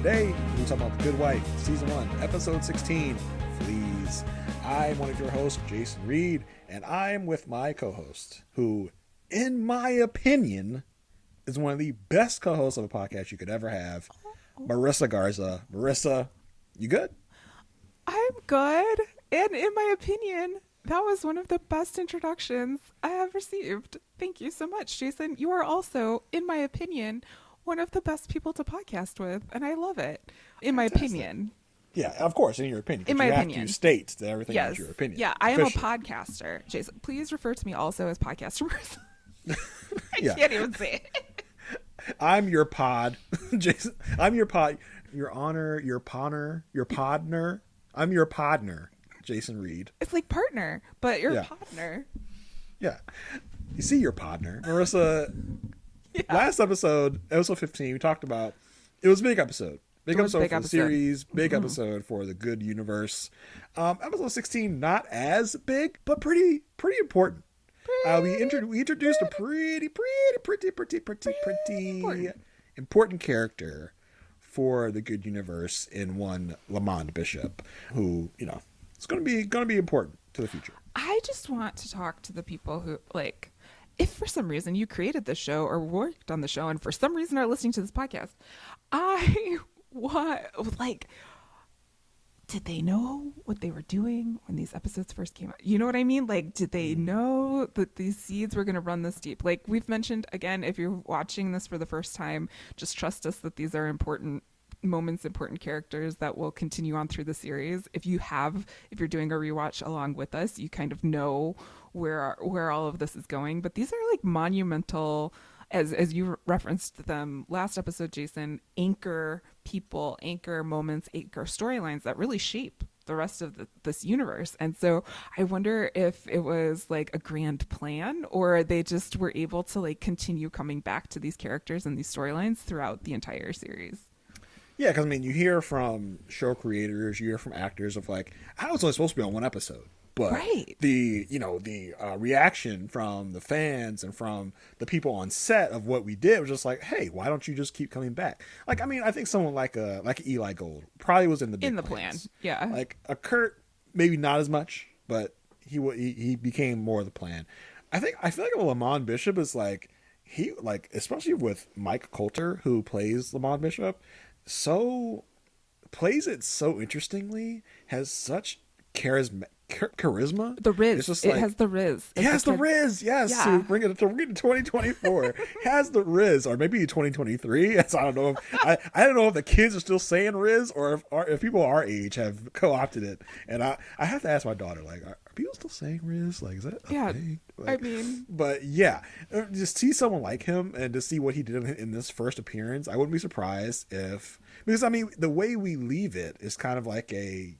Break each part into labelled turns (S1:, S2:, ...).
S1: Today, we're talking about The Good Wife, Season 1, Episode 16, Fleas. I'm one of your hosts, Jason Reed, and I'm with my co-host, who, in my opinion, is one of the best co-hosts of a podcast you could ever have, Marissa Garza. Marissa, you good?
S2: I'm good. And in my opinion, that was one of the best introductions I have received. Thank you so much, Jason. You are also, in my opinion, one of the best people to podcast with, and I love it. In my opinion.
S1: Yeah, of course, in your opinion.
S2: In my opinion.
S1: You have to state that everything is your opinion.
S2: Yeah, I am a podcaster. Jason, please refer to me also as podcaster. I can't even say it.
S1: I'm your pod. Jason, I'm your pod. Your honor, your podner, your podner. I'm your podner, Jason Reed.
S2: It's like partner, but you're a podner.
S1: Yeah. You see your podner. Marissa, last episode, episode 15, we talked about, it was a big episode. Big episode for the series, big episode for the good universe. Episode 16, not as big, but pretty important. We introduced a pretty important character for the good universe in one Lamond Bishop, who, you know, is going to be important to the future.
S2: I just want to talk to the people who, like, if for some reason you created this show or worked on the show and for some reason are listening to this podcast, did they know what they were doing when these episodes first came out? You know what I mean? Like, did they know that these seeds were going to run this deep? Like we've mentioned, again, if you're watching this for the first time, just trust us that these are important moments, important characters that will continue on through the series. If you're doing a rewatch along with us, you kind of know where all of this is going. But these are like monumental, as you referenced them last episode, Jason, anchor people, anchor moments, anchor storylines that really shape the rest of this universe. And so I wonder if it was like a grand plan, or they just were able to like continue coming back to these characters and these storylines throughout the entire series.
S1: Yeah, because I mean, you hear from show creators, you hear from actors of like, I was only supposed to be on one episode. But the reaction from the fans and from the people on set of what we did was just like, hey, why don't you just keep coming back? Like, I mean, I think someone like Eli Gold probably was in the
S2: plan. Yeah.
S1: Like a Kurt, maybe not as much, but he became more of the plan. I feel like a Lamond Bishop is like, he, like, especially with Mike Coulter, who plays Lamond Bishop, plays it so interestingly, has such charisma.
S2: The Riz. It has the Riz.
S1: It has the Riz. Yes. Yeah. So bring it to 2024. Has the Riz, or maybe 2023. I don't know. I don't know if the kids are still saying Riz, or if people our age have co-opted it. And I have to ask my daughter, like, are people still saying Riz? Like, is that a thing? Like,
S2: I mean,
S1: but yeah, just see someone like him and to see what he did in this first appearance. I wouldn't be surprised because I mean, the way we leave it is kind of like a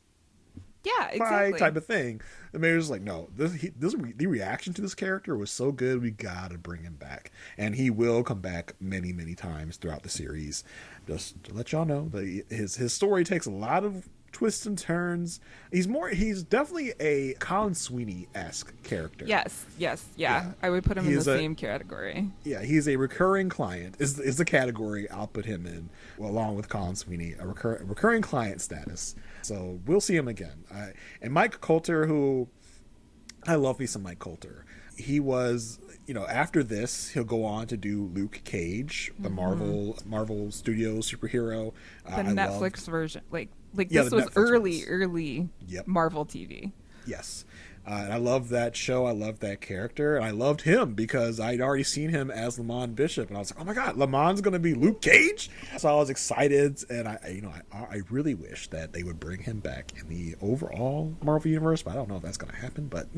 S2: exactly
S1: type of thing. The mayor's like, no, the reaction to this character was so good, we gotta bring him back, and he will come back many times throughout the series. Just to let y'all know that his story takes a lot of twists and turns. He's definitely a Colin Sweeney-esque character.
S2: Yes, yeah. I would put him in the same category.
S1: Yeah, he's a recurring client is the category I'll put him in, along with Colin Sweeney, a recurring client status. So we'll see him again. And Mike Coulter, who I love me some Mike Coulter. He was, after this, he'll go on to do Luke Cage, the Marvel Studios superhero.
S2: The Netflix version, like this was early Marvel TV.
S1: Yes. And I love that show. I love that character. And I loved him because I'd already seen him as Lamond Bishop. And I was like, oh my God, Lamond's going to be Luke Cage? So I was excited. And I really wish that they would bring him back in the overall Marvel universe. But I don't know if that's going to happen. But,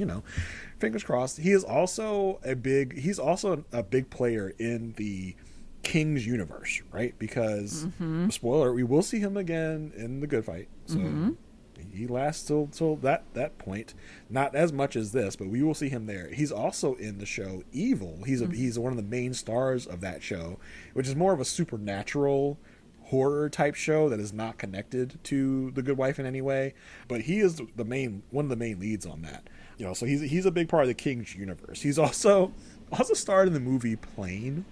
S1: fingers crossed. He is also a big player in the King's universe, right? Because, spoiler, we will see him again in the Good Fight. So he lasts till that point. Not as much as this, but we will see him there. He's also in the show Evil. He's one of the main stars of that show, which is more of a supernatural horror type show that is not connected to The Good Wife in any way. But he is one of the main leads on that. So he's a big part of the King's universe. He's also starred in the movie Plane,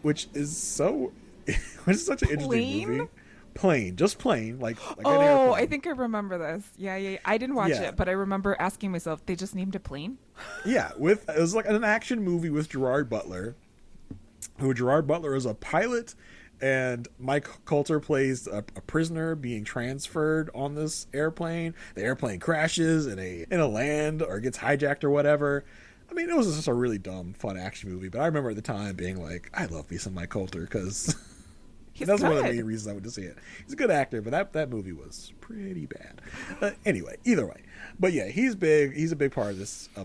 S1: which is such an interesting movie. Plane, just plane, like an
S2: Oh,
S1: airplane.
S2: I think I remember this. Yeah, yeah, yeah. I didn't watch
S1: Yeah,
S2: it, but I remember asking myself, they just named it Plane?
S1: yeah. With it was like an action movie with Gerard Butler, who Gerard Butler is a pilot, and Mike Coulter plays a prisoner being transferred on this airplane. The airplane crashes in a land or gets hijacked or whatever. I mean, it was just a really dumb, fun action movie. But I remember at the time being like, I love me some Mike Coulter because
S2: He's
S1: that's one of the
S2: good.
S1: main reasons I went to see it. He's a good actor, but that movie was pretty bad. Anyway, either way, but yeah, he's big. He's a big part of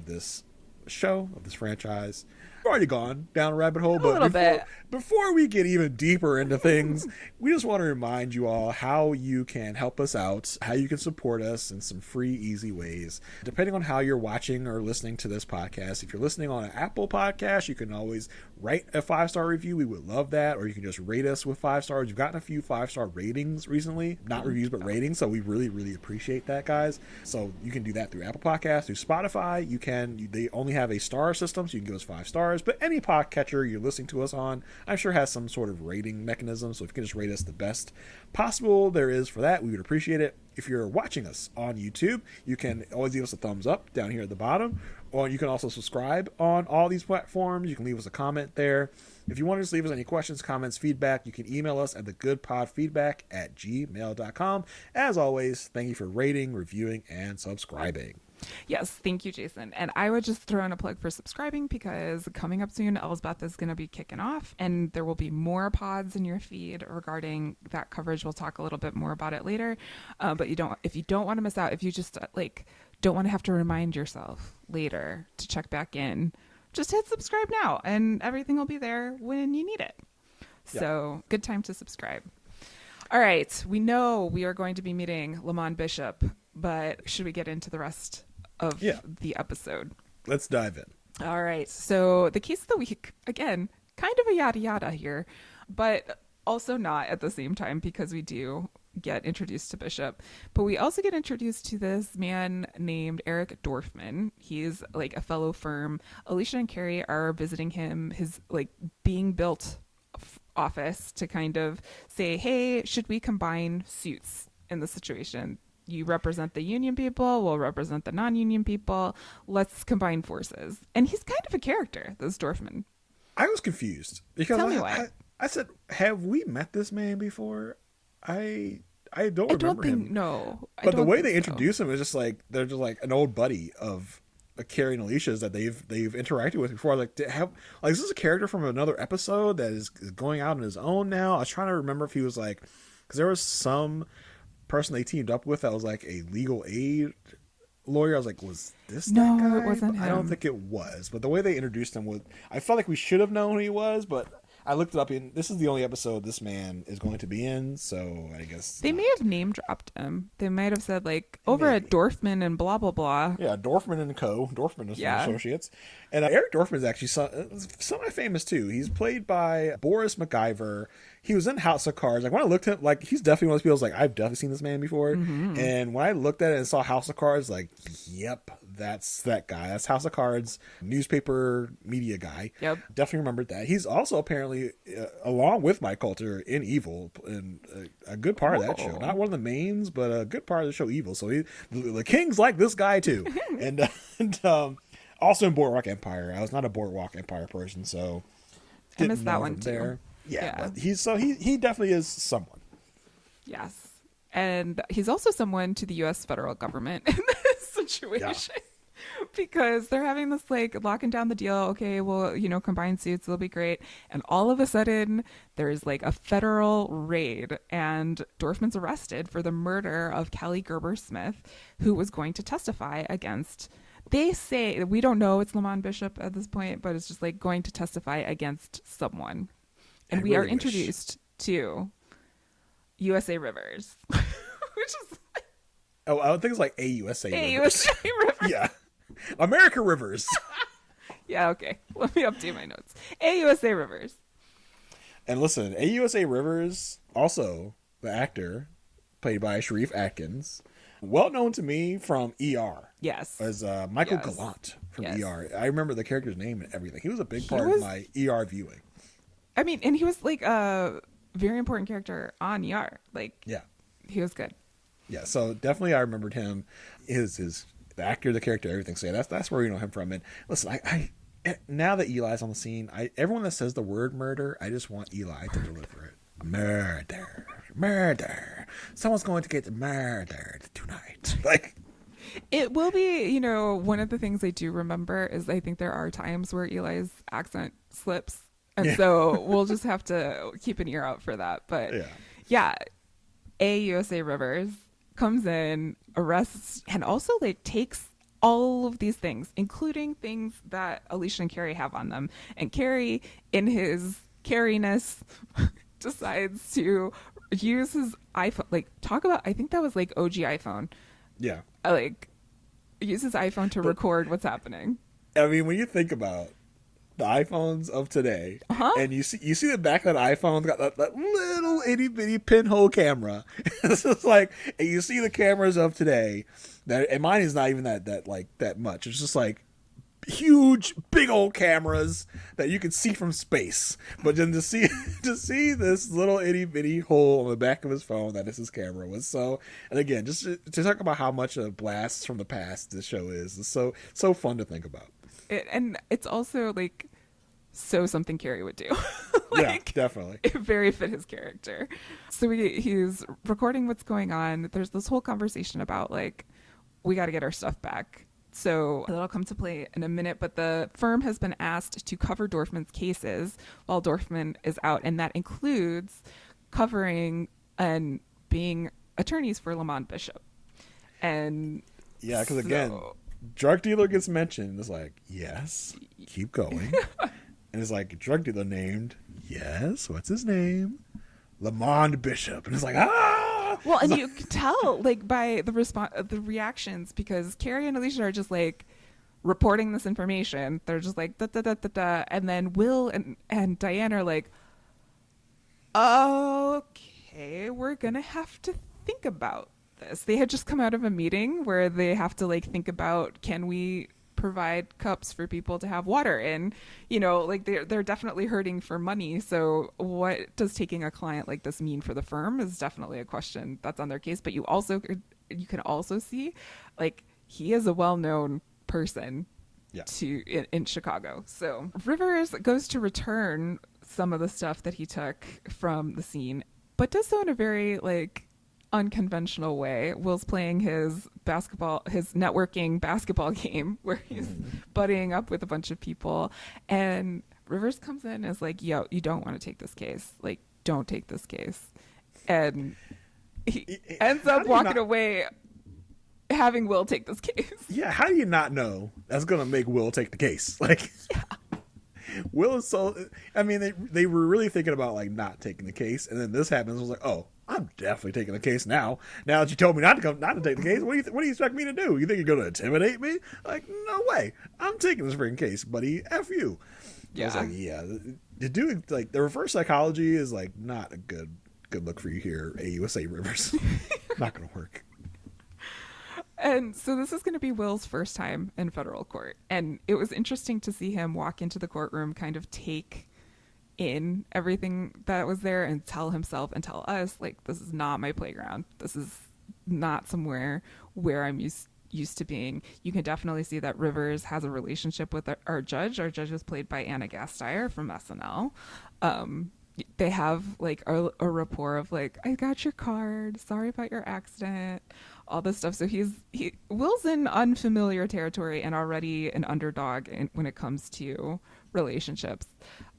S1: this show, of this franchise. We've already gone down a rabbit hole,
S2: A
S1: but
S2: little bit.
S1: before we get even deeper into things, we just want to remind you all how you can help us out, how you can support us in some free, easy ways. Depending on how you're watching or listening to this podcast, if you're listening on an Apple podcast, you can always write a 5-star review. We would love that. Or you can just rate us with 5 stars. We've gotten a few 5-star ratings recently, not reviews, but ratings. So we really, really appreciate that, guys. So you can do that through Apple Podcasts, through Spotify. They only have a star system, so you can give us 5 stars. But any podcatcher you're listening to us on, I'm sure has some sort of rating mechanism. So if you can just rate us the best possible there is for that, we would appreciate it. If you're watching us on YouTube, you can always give us a thumbs up down here at the bottom, or you can also subscribe on all these platforms. You can leave us a comment there. If you want to just leave us any questions, comments, feedback, you can email us at thegoodpodfeedback@gmail.com. As always, thank you for rating, reviewing, and subscribing.
S2: Yes, thank you, Jason. And I would just throw in a plug for subscribing because coming up soon, Elsbeth is going to be kicking off, and there will be more pods in your feed regarding that coverage. We'll talk a little bit more about it later. But if you don't want to miss out, if you just don't want to have to remind yourself later to check back in, just hit subscribe now, and everything will be there when you need it. So good time to subscribe. All right, we know we are going to be meeting Lamond Bishop, but should we get into the rest of the episode?
S1: Let's dive in.
S2: All right. So the case of the week, again, kind of a yada yada here, but also not at the same time because we do get introduced to Bishop. But we also get introduced to this man named Eric Dorfman. He's like a fellow firm. Alicia and Carrie are visiting him, his being built office, to kind of say, hey, should we combine suits in the situation? You represent the union people, we'll represent the non-union people. Let's combine forces. And he's kind of a character, this Dorfman.
S1: I was confused because
S2: Tell me why.
S1: I said, have we met this man before? I don't remember him.
S2: No.
S1: But the way they introduce him is just like they're just like an old buddy of Carrie and Alicia's that they've interacted with before. Like, is this a character from another episode that is going out on his own now? I was trying to remember if he was like, because there was some person they teamed up with that was like a legal aid lawyer. I was like, was this that guy?
S2: No, it wasn't him.
S1: I don't think it was. But the way they introduced him I felt like we should have known who he was, but I looked it up. This is the only episode this man is going to be in, so I guess
S2: they may have name dropped him. They might have said over at Dorfman and blah blah blah.
S1: Yeah, Dorfman and Co. Dorfman and Associates, and Eric Dorfman is actually semi-famous too. He's played by Boris MacGyver. He was in House of Cards. Like when I looked at him, he's definitely one of those people. I was like, I've definitely seen this man before. Mm-hmm. And when I looked at it and saw House of Cards, yep, that's that guy. That's House of Cards, newspaper media guy.
S2: Yep,
S1: definitely remembered that. He's also apparently, along with Mike Coulter, in Evil, and a good part of that show. Not one of the mains, but a good part of the show, Evil. So the Kings like this guy too, and also in Boardwalk Empire. I was not a Boardwalk Empire person, so
S2: I missed that one too.
S1: There. Yeah, but he definitely is someone.
S2: Yes, and he's also someone to the U.S. federal government in this situation because they're having this locking down the deal. Okay, well, combine suits, it'll be great. And all of a sudden, there's a federal raid, and Dorfman's arrested for the murder of Kelly Gerber Smith, who was going to testify against. They say, we don't know, it's Lamond Bishop at this point, but it's just going to testify against someone. And we are introduced to USA Rivers, which is
S1: I would think it's like AUSA Rivers.
S2: AUSA Rivers.
S1: Yeah. America Rivers.
S2: Yeah, okay. Let me update my notes. AUSA Rivers.
S1: And listen, AUSA Rivers, also the actor, played by Sharif Atkins, well known to me from ER.
S2: Yes.
S1: As Michael Gallant from ER. I remember the character's name and everything. He was a big part of my ER viewing.
S2: I mean, and he was very important character on ER. Like,
S1: Yeah.
S2: he was good.
S1: Yeah, so definitely I remembered him, his the actor, the character, everything. So yeah, that's where we know him from. And listen, I now that Eli's on the scene, everyone that says the word murder, I just want Eli to deliver it. Murder, murder. Someone's going to get murdered tonight. Like,
S2: it will be, you know, one of the things I do remember is I think there are times where Eli's accent slips. And so we'll just have to keep an ear out for that. But yeah, USA Rivers comes in, arrests, and also like takes all of these things, including things that Alicia and Carrie have on them. And Carrie, in his Carrie-ness, decides to use his iPhone. Like, talk about, I think that was like OG iPhone.
S1: yeah.
S2: Like, use his iPhone to record what's happening.
S1: I mean, when you think about the iPhones of today, and you see the back of that iPhone got that little itty bitty pinhole camera. It's just like, and you see the cameras of today, and mine is not even that much. It's just like huge, big old cameras that you can see from space. But then to see this little itty bitty hole on the back of his phone that is his camera was so. And again, just to talk about how much a blast from the past this show is so fun to think about.
S2: And it's also like so something Carrie would do.
S1: Like, yeah, definitely.
S2: It very fit his character. So he's recording what's going on. There's this whole conversation about like, we got to get our stuff back. So that'll come to play in a minute. But the firm has been asked to cover Dorfman's cases while Dorfman is out. And that includes covering and being attorneys for Lamond Bishop. And
S1: yeah, because again, drug dealer gets mentioned. It's like, yes, keep going. And it's like, drug dealer named, yes, what's his name? Lamond Bishop. And it's like, ah!
S2: Well, and you can tell, like, by the reactions, because Carrie and Alicia are just, like, reporting this information. They're just like, da, da, da, da, da. And then Will and Diane are like, okay, we're going to have to think about this. They had just come out of a meeting where they have to like think about, can we provide cups for people to have water in? You know, like they're definitely hurting for money. So what does taking a client like this mean for the firm is definitely a question that's on their case. But you can also see, like, he is a well-known person in Chicago. So Rivers goes to return some of the stuff that he took from the scene, but does so in a very like unconventional way. Will's playing his networking basketball game where he's buddying up with a bunch of people, and Rivers comes in and is like, yo, you don't want to take this case. Like, don't take this case. And he ends up walking away having Will take this case.
S1: Yeah, how do you not know that's going to make Will take the case? Like, Will is so... I mean, they were really thinking about, like, not taking the case, and then this happens. I was like, oh, I'm definitely taking the case now. Now that you told me not to take the case, what do you expect me to do? You think you're going to intimidate me? Like, no way. I'm taking this freaking case, buddy. F you. Yeah. I was like, yeah. The dude, like, the reverse psychology is, like, not a good look for you here, AUSA Rivers. Not going to work.
S2: And so this is going to be Will's first time in federal court. And it was interesting to see him walk into the courtroom, kind of take in everything that was there and tell himself and tell us, like, this is not my playground. This is not somewhere where I'm used to being. You can definitely see that Rivers has a relationship with our judge. Our judge is played by Anna Gasteyer from SNL. They have like a rapport of like, I got your card, sorry about your accident, all this stuff. So Will's in unfamiliar territory and already an underdog when it comes to relationships.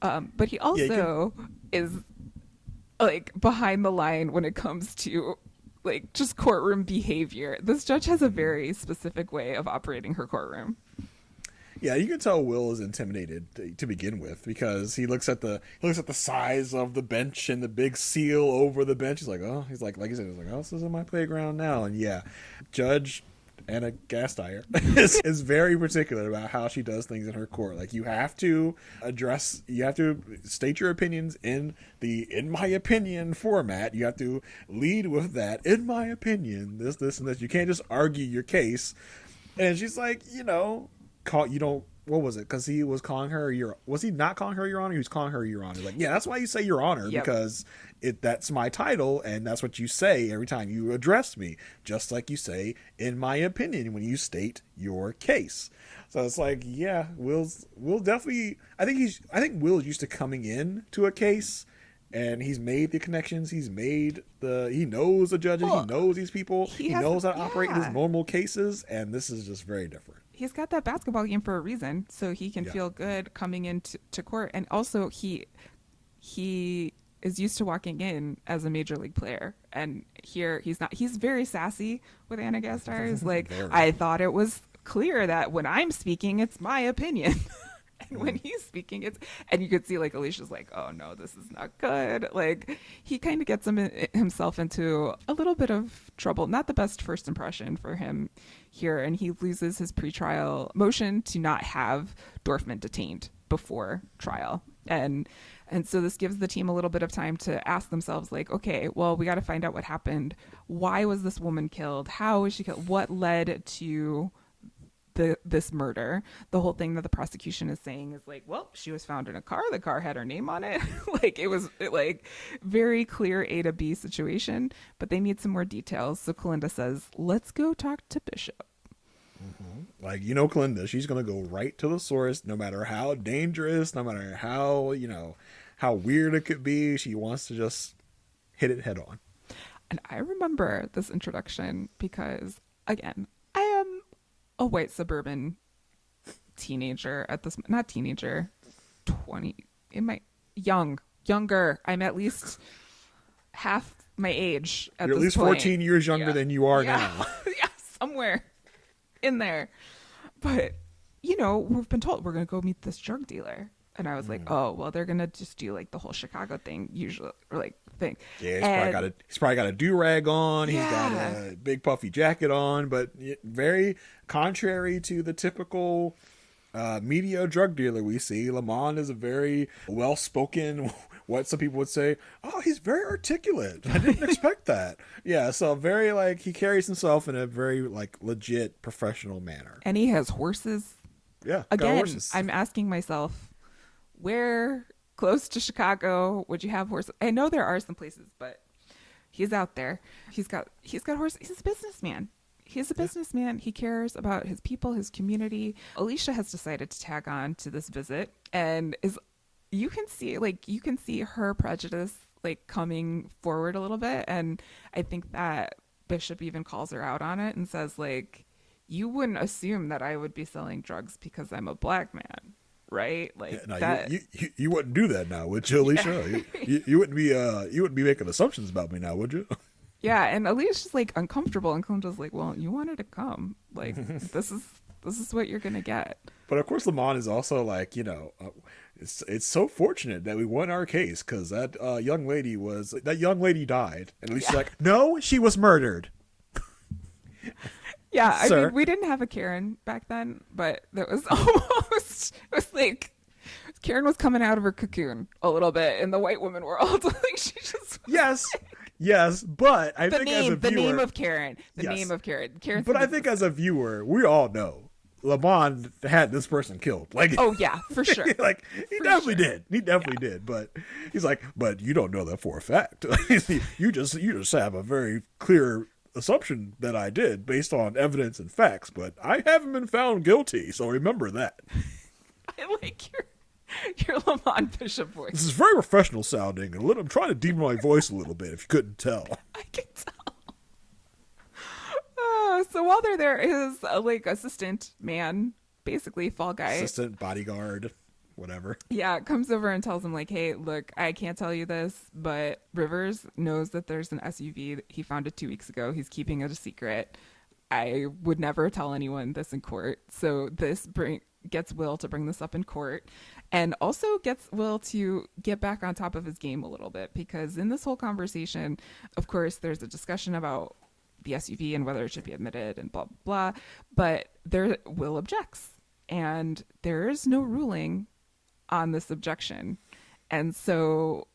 S2: But he also is like behind the line when it comes to like just courtroom behavior. This judge has a very specific way of operating her courtroom.
S1: Yeah, you can tell Will is intimidated to begin with because he looks at the size of the bench and the big seal over the bench. He's like you said, oh, this isn't my playground now. And yeah, Judge Anna Gasteyer is very particular about how she does things in her court. Like, you have to state your opinions in my opinion format. You have to lead with that, in my opinion, this, and this. You can't just argue your case. And she's like, you don't what was it? Because he was calling her your. Was he not calling her your honor? He was calling her your honor. Like, yeah, that's why you say your honor,
S2: Yep.
S1: because that's my title, and that's what you say every time you address me, just like you say in my opinion when you state your case. So it's like, yeah, Will definitely. I think Will's used to coming in to a case, and he's made the connections. He knows the judges.
S2: Well,
S1: he knows these people. He knows how to operate in his
S2: yeah.
S1: normal cases, and this is just very different.
S2: He's got that basketball game for a reason, so he can feel good coming into court. And also, he is used to walking in as a major league player, and here he's not. He's very sassy with Anna Gasteyer. He's like, I thought it was clear that when I'm speaking, it's my opinion. And when he's speaking, and you could see like Alicia's like, oh no, this is not good. Like, he kind of gets himself into a little bit of trouble. Not the best first impression for him here, and he loses his pretrial motion to not have Dorfman detained before trial. And so this gives the team a little bit of time to ask themselves, like, okay, well, we got to find out what happened. Why was this woman killed? How was she killed? What led to this murder? The whole thing that the prosecution is saying is like, well, she was found in a car. The car had her name on it. Like, it was like very clear A to B situation, but they need some more details. So Kalinda says, let's go talk to Bishop.
S1: Mm-hmm. Like, Kalinda, she's going to go right to the source, no matter how dangerous, no matter how, how weird it could be. She wants to just hit it head on.
S2: And I remember this introduction because, again, I am a white suburban teenager at this, not teenager, 20, younger. I'm at least half my age at
S1: You're
S2: this
S1: at least
S2: point.
S1: 14 years younger than you are now.
S2: Yeah, somewhere in there. But, we've been told we're going to go meet this drug dealer. And I was like, oh, well, they're going to just do like the whole Chicago thing usually, or like thing.
S1: Yeah, he's probably got a do-rag on. He's got a big puffy jacket on, but very contrary to the typical media drug dealer we see. Lamond is a very well-spoken, what some people would say, oh, he's very articulate. I didn't expect that. Yeah, so very like, he carries himself in a very like legit professional manner.
S2: And he has horses.
S1: Yeah,
S2: again,
S1: horses.
S2: I'm asking myself, where close to Chicago would you have horses? I know there are some places, but he's out there. He's got horses. He's a businessman. He's a businessman. He cares about his people, his community. Alicia has decided to tag on to this visit, and you can see her prejudice like coming forward a little bit. And I think that Bishop even calls her out on it and says, like, you wouldn't assume that I would be selling drugs because I'm a black man. Right, like that.
S1: You wouldn't do that now, would you, Alicia? Yeah. you wouldn't be making assumptions about me now, would you?
S2: Yeah, and Alicia's like uncomfortable, and Kalinda's like, "Well, you wanted to come. Like, this is what you're gonna get."
S1: But of course, Lamont is also like, it's so fortunate that we won our case because that young lady died, and Alicia's like, "No, she was murdered."
S2: Yeah, I
S1: Sir.
S2: mean, we didn't have a Karen back then, but that was almost, it was like Karen was coming out of her cocoon a little bit in the white woman world. Like, she just
S1: yes, but I think as a viewer,
S2: the name of Karen, Karen's
S1: but I think as a viewer, we all know Lamond had this person killed. Like,
S2: oh yeah, for sure.
S1: Like, he definitely did. He definitely did. But he's like, but you don't know that for a fact. you just have a very clear assumption that I did based on evidence and facts, but I haven't been found guilty, so remember that.
S2: I like your Lamond Bishop voice.
S1: This is very professional sounding, and I'm trying to deepen my voice a little bit, if you couldn't tell.
S2: I can tell. So while they're there, his like assistant man, basically fall guy,
S1: Assistant, bodyguard, whatever.
S2: Yeah, comes over and tells him like, hey, look, I can't tell you this, but Rivers knows that there's an SUV. He found it 2 weeks ago. He's keeping it a secret. I would never tell anyone this in court. So this gets Will to bring this up in court, and also gets Will to get back on top of his game a little bit, because in this whole conversation, of course, there's a discussion about the SUV and whether it should be admitted and blah, blah, blah. But Will objects, and there is no ruling on this objection. And so,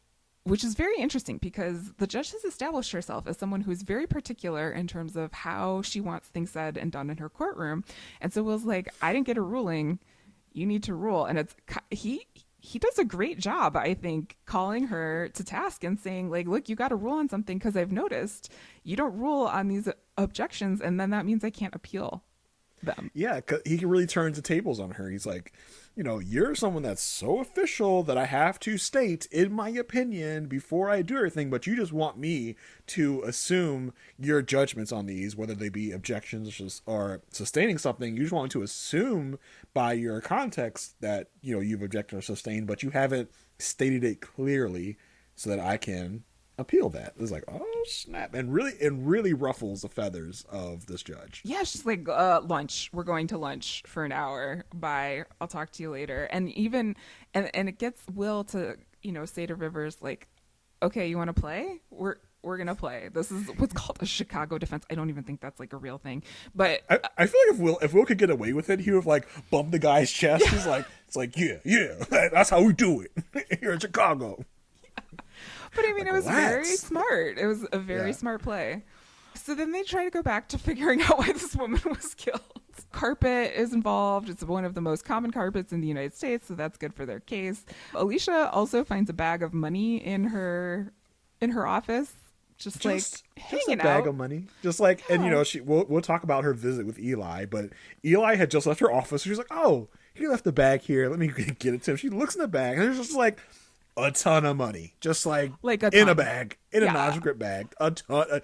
S2: which is very interesting, because the judge has established herself as someone who's very particular in terms of how she wants things said and done in her courtroom. And so Will's like, I didn't get a ruling. you need to rule. And he does a great job, I think, calling her to task and saying, like, look, you got to rule on something because I've noticed you don't rule on these objections, and then that means I can't appeal them.
S1: Yeah, 'cause he really turns the tables on her. He's like, you're someone that's so official that I have to state, in my opinion, before I do everything, but you just want me to assume your judgments on these, whether they be objections or sustaining something. You just want to assume by your context that, you've objected or sustained, but you haven't stated it clearly so that I can appeal that. It's like, oh snap. And really ruffles the feathers of this judge.
S2: Yeah, she's like, lunch. We're going to lunch for an hour. Bye. I'll talk to you later. And even, and it gets Will to, say to Rivers, like, okay, you want to play? We're going to play. This is what's called a Chicago defense. I don't even think that's like a real thing. But
S1: I feel like if Will could get away with it, he would have like bumped the guy's chest. He's like, it's like, yeah, that's how we do it here in Chicago.
S2: But I mean,
S1: like,
S2: it was
S1: relax.
S2: very smart. It was a very smart play. So then they try to go back to figuring out why this woman was killed. Carpet is involved. It's one of the most common carpets in the United States, so that's good for their case. Alicia also finds a bag of money in her office, just like hanging
S1: a bag
S2: out.
S1: of money, just like, and we'll talk about her visit with Eli, but Eli had just left her office. She's like, oh, he left the bag here. Let me get it to him. She looks in the bag, and there's just like a ton of money, just like in a bag, in a nondescript bag, a ton,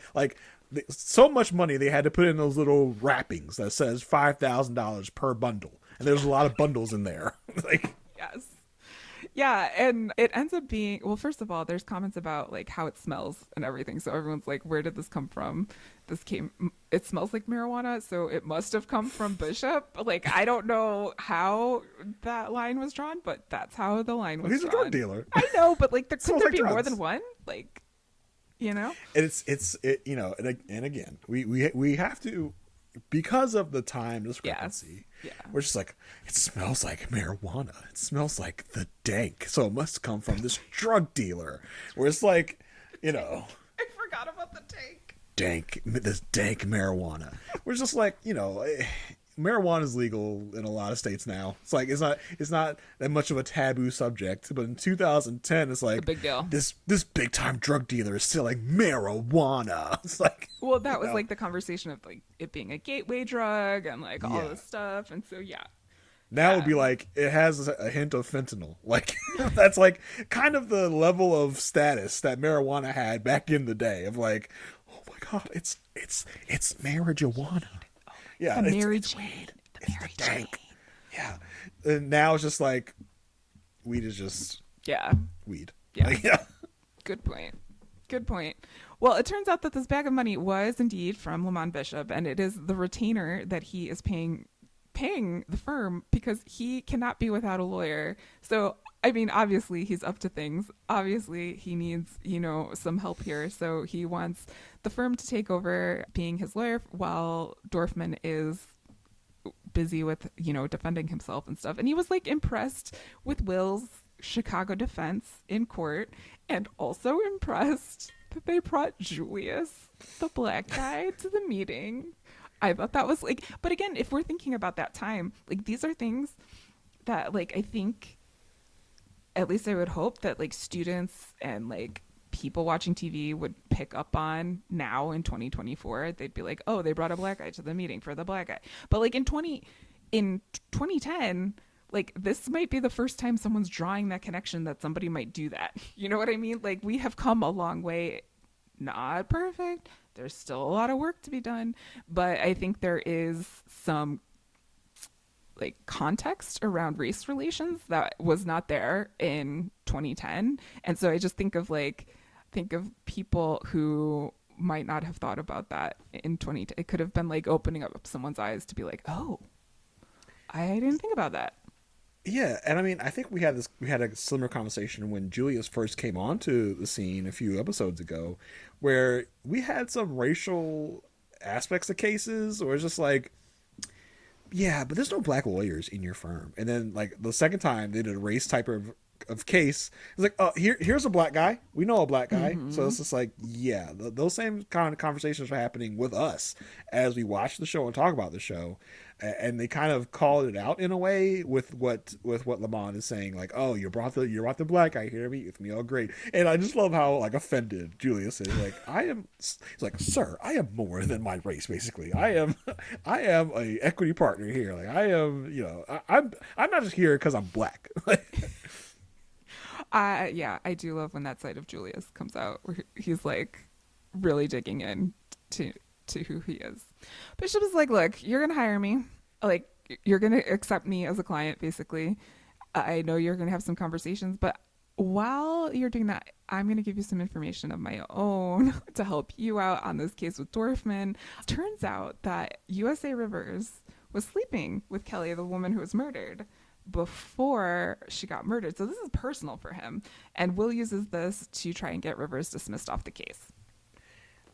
S1: so much money they had to put in those little wrappings that says $5,000 per bundle, and there's a lot of bundles in there. Like,
S2: yes. Yeah, and it ends up being, well, first of all, there's comments about like how it smells and everything. So everyone's like, where did this come from? It smells like marijuana, so it must have come from Bishop. Like, I don't know how that line was drawn, but that's how the line was
S1: he's
S2: drawn.
S1: a drug dealer.
S2: I know, but like, could there be
S1: drugs.
S2: more than one? Like,
S1: And and again, we have to, because of the time discrepancy.
S2: Yeah.
S1: We're just like, it smells like marijuana. It smells like the dank. So it must come from this drug dealer. Where it's like,
S2: I forgot about the tank.
S1: This dank marijuana. We're just like, marijuana is legal in a lot of states now. It's like, it's not that much of a taboo subject. But in 2010, it's like,
S2: a big deal.
S1: This big time drug dealer is selling marijuana. It's like,
S2: well, that was like the conversation of like it being a gateway drug and like all this stuff. And so,
S1: now it would be like, it has a hint of fentanyl. Like, that's like kind of the level of status that marijuana had back in the day of like, oh my God, it's marijuana. Yeah,
S2: the
S1: it's
S2: Mary
S1: it's
S2: Jane.
S1: weed.
S2: The
S1: It's
S2: Mary
S1: the dank.
S2: Jane.
S1: Yeah. And now it's just like, weed is just weed.
S2: Yeah.
S1: Like, yeah.
S2: Good point. Well, it turns out that this bag of money was indeed from Lamond Bishop, and it is the retainer that he is paying the firm because he cannot be without a lawyer. So, I mean, obviously he's up to things. Obviously he needs, some help here. So he wants the firm to take over being his lawyer while Dorfman is busy with, defending himself and stuff. And he was like impressed with Will's Chicago defense in court, and also impressed that they brought Julius, the black guy, to the meeting. I thought that was like, but again, if we're thinking about that time, like these are things that like, I think, at least I would hope that like students and like people watching TV would pick up on now in 2024. They'd be like, oh, they brought a black guy to the meeting for the black guy. But like in 2010, like this might be the first time someone's drawing that connection that somebody might do that. You know what I mean? Like we have come a long way. Not perfect. There's still a lot of work to be done, but I think there is some like context around race relations that was not there in 2010. And so I just think of people who might not have thought about that in 2010. It could have been like opening up someone's eyes to be like, oh, I didn't think about that.
S1: Yeah, and I mean, I think we had a similar conversation when Julius first came onto the scene a few episodes ago, where we had some racial aspects of cases, or it's just like, yeah, but there's no black lawyers in your firm. And then like the second time they did a race type of of case. It's like, oh, here's a black guy. We know a black guy. So it's just like, yeah, those same kind of conversations are happening with us as we watch the show and talk about the show. And they kind of called it out in a way with what Lamond is saying, like, oh, you brought the black guy here to meet with me. Oh, great. And I just love how like offended Julius is. Like, he's like, sir, I am more than my race. Basically, I am a equity partner here. Like, I am, I'm not just here because I'm black.
S2: Yeah, I do love when that side of Julius comes out where he's like really digging in to who he is. Bishop is like, look, you're gonna hire me, like you're gonna accept me as a client, basically. I know you're gonna have some conversations, but while you're doing that, I'm gonna give you some information of my own to help you out on this case with Dorfman. Turns out that USA Rivers was sleeping with Kelly, the woman who was murdered, before she got murdered. So this is personal for him, and Will uses this to try and get Rivers dismissed off the case.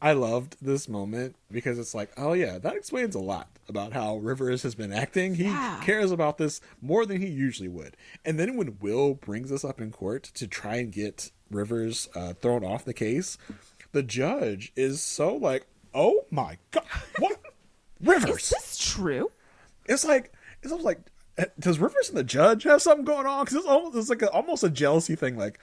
S1: I loved this moment because it's like, oh yeah, that explains a lot about how Rivers has been acting. He cares about this more than he usually would. And then when Will brings this up in court to try and get Rivers thrown off the case, the judge is so like, oh my God, what? Rivers?
S2: Is this true?
S1: It's almost like, does Rivers and the judge have something going on? Because it's like almost a jealousy thing. Like,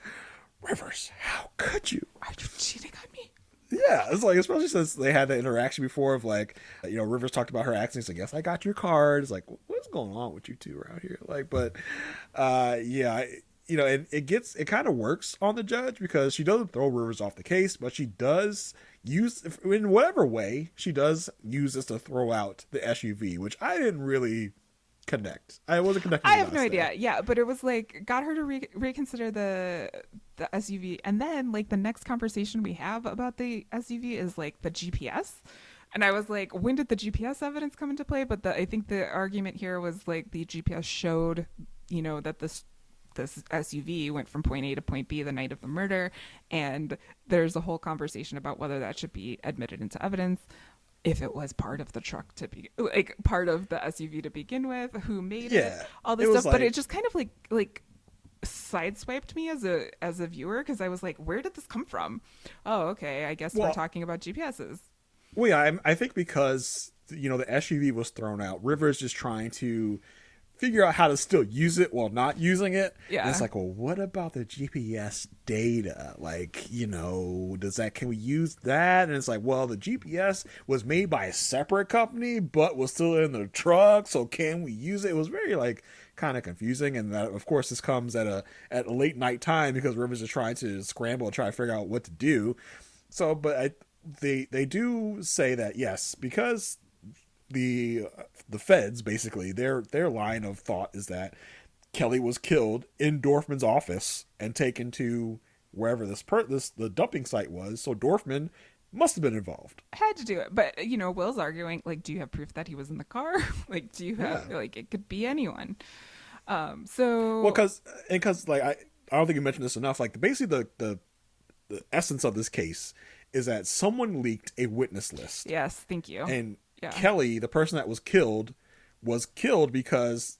S1: Rivers, how could you?
S2: Are you cheating on me?
S1: Yeah, it's like, especially since they had the interaction before of like, Rivers talked about her accent. He's like, yes, I got your card. It's like, what's going on with you two around here? Like, but, yeah, it kind of works on the judge because she doesn't throw Rivers off the case, but she does use, in whatever way, she does use this to throw out the SUV, which I didn't really connect. I wasn't connecting.
S2: I have no idea. Yeah, but it was like got her to reconsider the SUV, and then like the next conversation we have about the SUV is like the GPS, and I was like, when did the GPS evidence come into play? But I think the argument here was like the GPS showed, that this SUV went from point A to point B the night of the murder, and there's a whole conversation about whether that should be admitted into evidence. If it was part of the truck to be like part of the SUV to begin with, who made it, all this stuff, but it just kind of like sideswiped me as a viewer because I was like, where did this come from? Oh, okay, I guess we're talking about GPSs.
S1: Well, yeah, I think because the SUV was thrown out, Rivers just trying to figure out how to still use it while not using it.
S2: Yeah.
S1: And it's like, well, what about the GPS data? Like, can we use that? And it's like, well, the GPS was made by a separate company, but was still in the truck. So can we use it? It was very like kind of confusing. And that, of course, this comes at a late night time because Rivers is trying to scramble and try to figure out what to do. So, but they do say that, yes, because the feds, basically, their line of thought is that Kelly was killed in Dorfman's office and taken to wherever the dumping site was. So Dorfman must have been involved.
S2: Had to do it, but Will's arguing like, do you have proof that he was in the car? Like, do you have like it could be anyone? So
S1: well, because like I don't think you mentioned this enough. Like basically the essence of this case is that someone leaked a witness list.
S2: Yes, thank you.
S1: And Kelly, the person that was killed because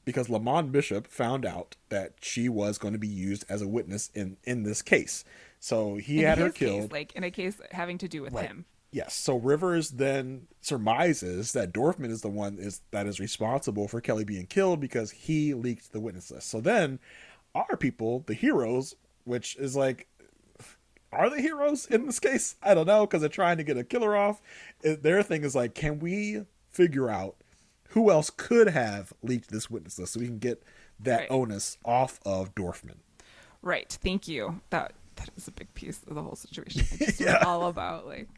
S1: Lamond Bishop found out that she was going to be used as a witness in this case. So he had her killed.
S2: Case, like in a case having to do with him.
S1: Yes. So Rivers then surmises that Dorfman is the one that is responsible for Kelly being killed because he leaked the witness list. So then our people, the heroes, which is like, are they heroes in this case? I don't know, because they're trying to get a killer off. Their thing is like, can we figure out who else could have leaked this witness list so we can get that onus off of Dorfman?
S2: Right. Thank you. That is a big piece of the whole situation. I just was all about like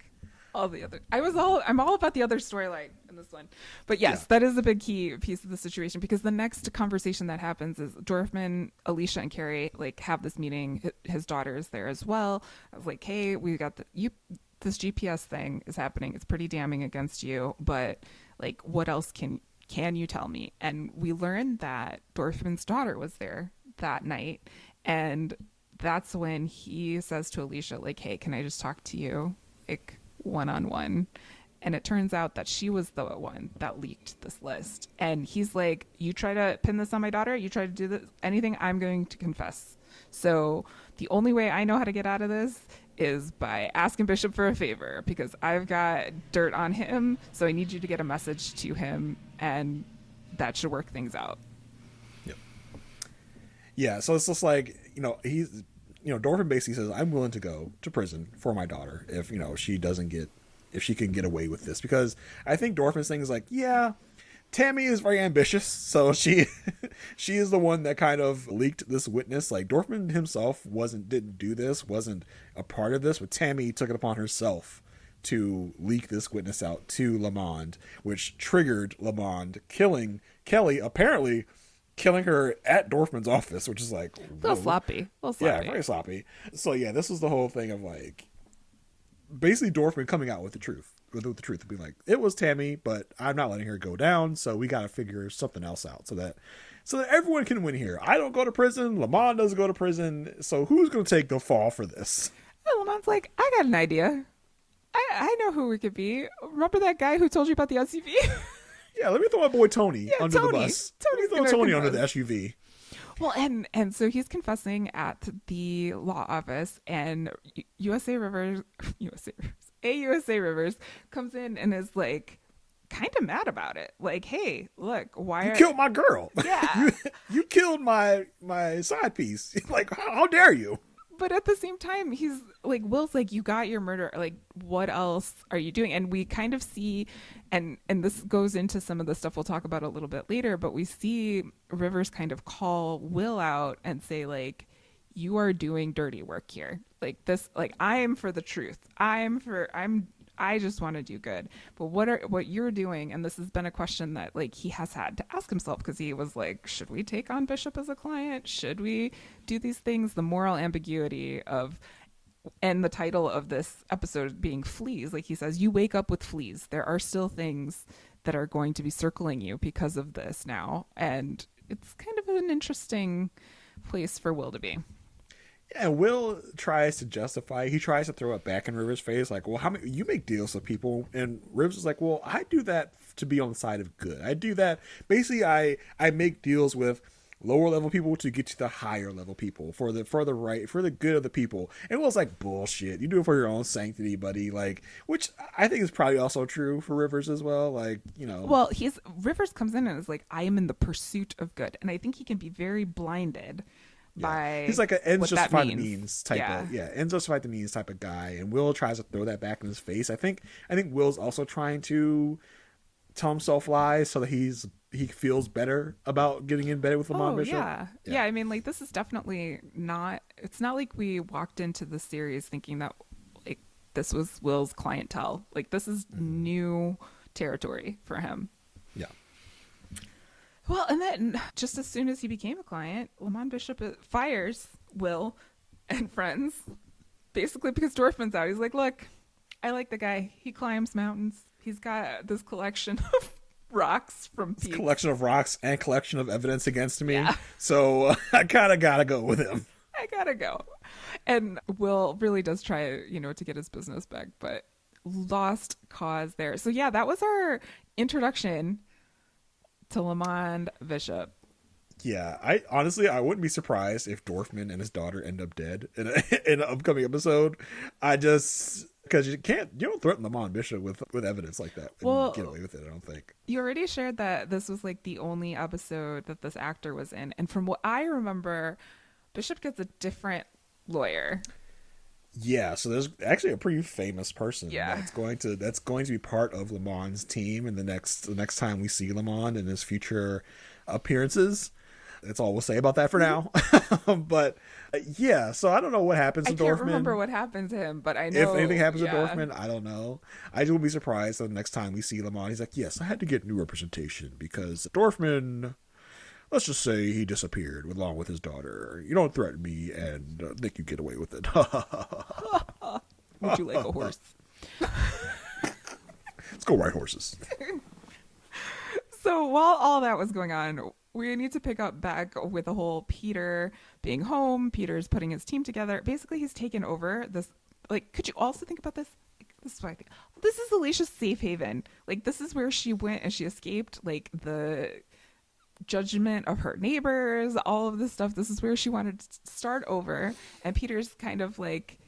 S2: all the other. I'm all about the other storyline in this one. But yes, that is a big key piece of the situation because the next conversation that happens is Dorfman, Alicia, and Carrie like have this meeting. His daughter is there as well. I was like, hey, we got this GPS thing is happening. It's pretty damning against you, but like, what else can you tell me? And we learned that Dorfman's daughter was there that night, and that's when he says to Alicia, like, hey, can I just talk to you, like, one-on-one? And it turns out that she was the one that leaked this list. And he's like, you try to pin this on my daughter, you try to do this, anything, I'm going to confess. So the only way I know how to get out of this is by asking Bishop for a favor, because I've got dirt on him. So I need you to get a message to him, and that should work things out.
S1: Yep. Yeah, so it's just like, Dorfman basically says, I'm willing to go to prison for my daughter if, if she can get away with this. Because I think Dorfman's thing is like, yeah, Tammy is very ambitious, so she she is the one that kind of leaked this witness. Like, Dorfman himself didn't do this, wasn't a part of this, but Tammy took it upon herself to leak this witness out to Lamond, which triggered Lamond killing Kelly, apparently killing her at Dorfman's office, which is like
S2: a little sloppy.
S1: Yeah, very sloppy. So yeah, this was the whole thing of like basically Dorfman coming out with the truth. With the truth, being like, it was Tammy, but I'm not letting her go down, so we got to figure something else out so that everyone can win here. I don't go to prison, Lamond doesn't go to prison, so who's going to take the fall for this?
S2: And Lamond's like, I got an idea. I know who we could be. Remember that guy who told you about the SUV?
S1: Yeah, let me throw my boy Tony under the bus.
S2: Tony's
S1: let me throw Tony under the SUV.
S2: Well, and so he's confessing at the law office, and USA Rivers comes in and is like kind of mad about it. Like, hey, look,
S1: you killed my girl.
S2: Yeah.
S1: you killed my side piece. Like, how dare you?
S2: But at the same time, he's like, Will's like, you got your murder. Like, what else are you doing? And we kind of see, and this goes into some of the stuff we'll talk about a little bit later, but we see Rivers kind of call Will out and say, like, you are doing dirty work here. Like this, like, I am for the truth. I just want to do good. But what you're doing, and this has been a question that like he has had to ask himself, because he was like, should we take on Bishop as a client? Should we do these things? The moral ambiguity of, and the title of this episode being Fleas, like he says, you wake up with fleas. There are still things that are going to be circling you because of this now. And it's kind of an interesting place for Will to be.
S1: Yeah, Will tries to justify. He tries to throw it back in Rivers' face, like, "Well, how many you make deals with people?" And Rivers is like, "Well, I do that to be on the side of good. I do that basically. I make deals with lower level people to get to the higher level people for the good of the people." And Will's like, "Bullshit! You do it for your own sanctity, buddy." Like, which I think is probably also true for Rivers as well. Like,
S2: Well, Rivers comes in and is like, "I am in the pursuit of good," and I think he can be very blinded.
S1: Yeah. He's like an ends justify the means type of ends justify the means type of guy, and Will tries to throw that back in his face. I think Will's also trying to tell himself lies so that he feels better about getting in bed with Lamond Bishop.
S2: Yeah. I mean, like, this is definitely not. It's not like we walked into the series thinking that like this was Will's clientele. Like, this is new territory for him.
S1: Yeah.
S2: Well, and then just as soon as he became a client, Lamond Bishop fires Will and friends, basically because Dorfman's out. He's like, look, I like the guy. He climbs mountains. He's got this collection of rocks from peaks.
S1: Collection of rocks and collection of evidence against me.
S2: Yeah.
S1: So I kind of got to go with him.
S2: I got to go. And Will really does try, to get his business back, but lost cause there. So yeah, that was our introduction to Lamond Bishop.
S1: Yeah, I wouldn't be surprised if Dorfman and his daughter end up dead in an upcoming episode. Because you don't threaten Lamond Bishop with evidence like that and get away with it. I don't think.
S2: You already shared that this was like the only episode that this actor was in, and from what I remember, Bishop gets a different lawyer.
S1: Yeah, so there's actually a pretty famous person that's going to be part of Lamond's team in the next time we see Lamond in his future appearances. That's all we'll say about that for now. But yeah, so I don't know what happens to Dorfman. I can't
S2: remember what happens to him, but I know
S1: if anything happens to Dorfman, I don't know. I just wouldn't be surprised the next time we see Lamond, he's like, yes, I had to get new representation because Dorfman, let's just say he disappeared along with his daughter. You don't threaten me and think you get away with it.
S2: Would you like a horse?
S1: Let's go ride horses.
S2: So while all that was going on, we need to pick up back with the whole Peter being home. Peter's putting his team together. Basically, he's taken over this. Like, could you also think about this? This is what I think. This is Alicia's safe haven. Like, this is where she went and she escaped, like, the judgment of her neighbors, all of this stuff. This is where she wanted to start over. And Peter's kind of, like,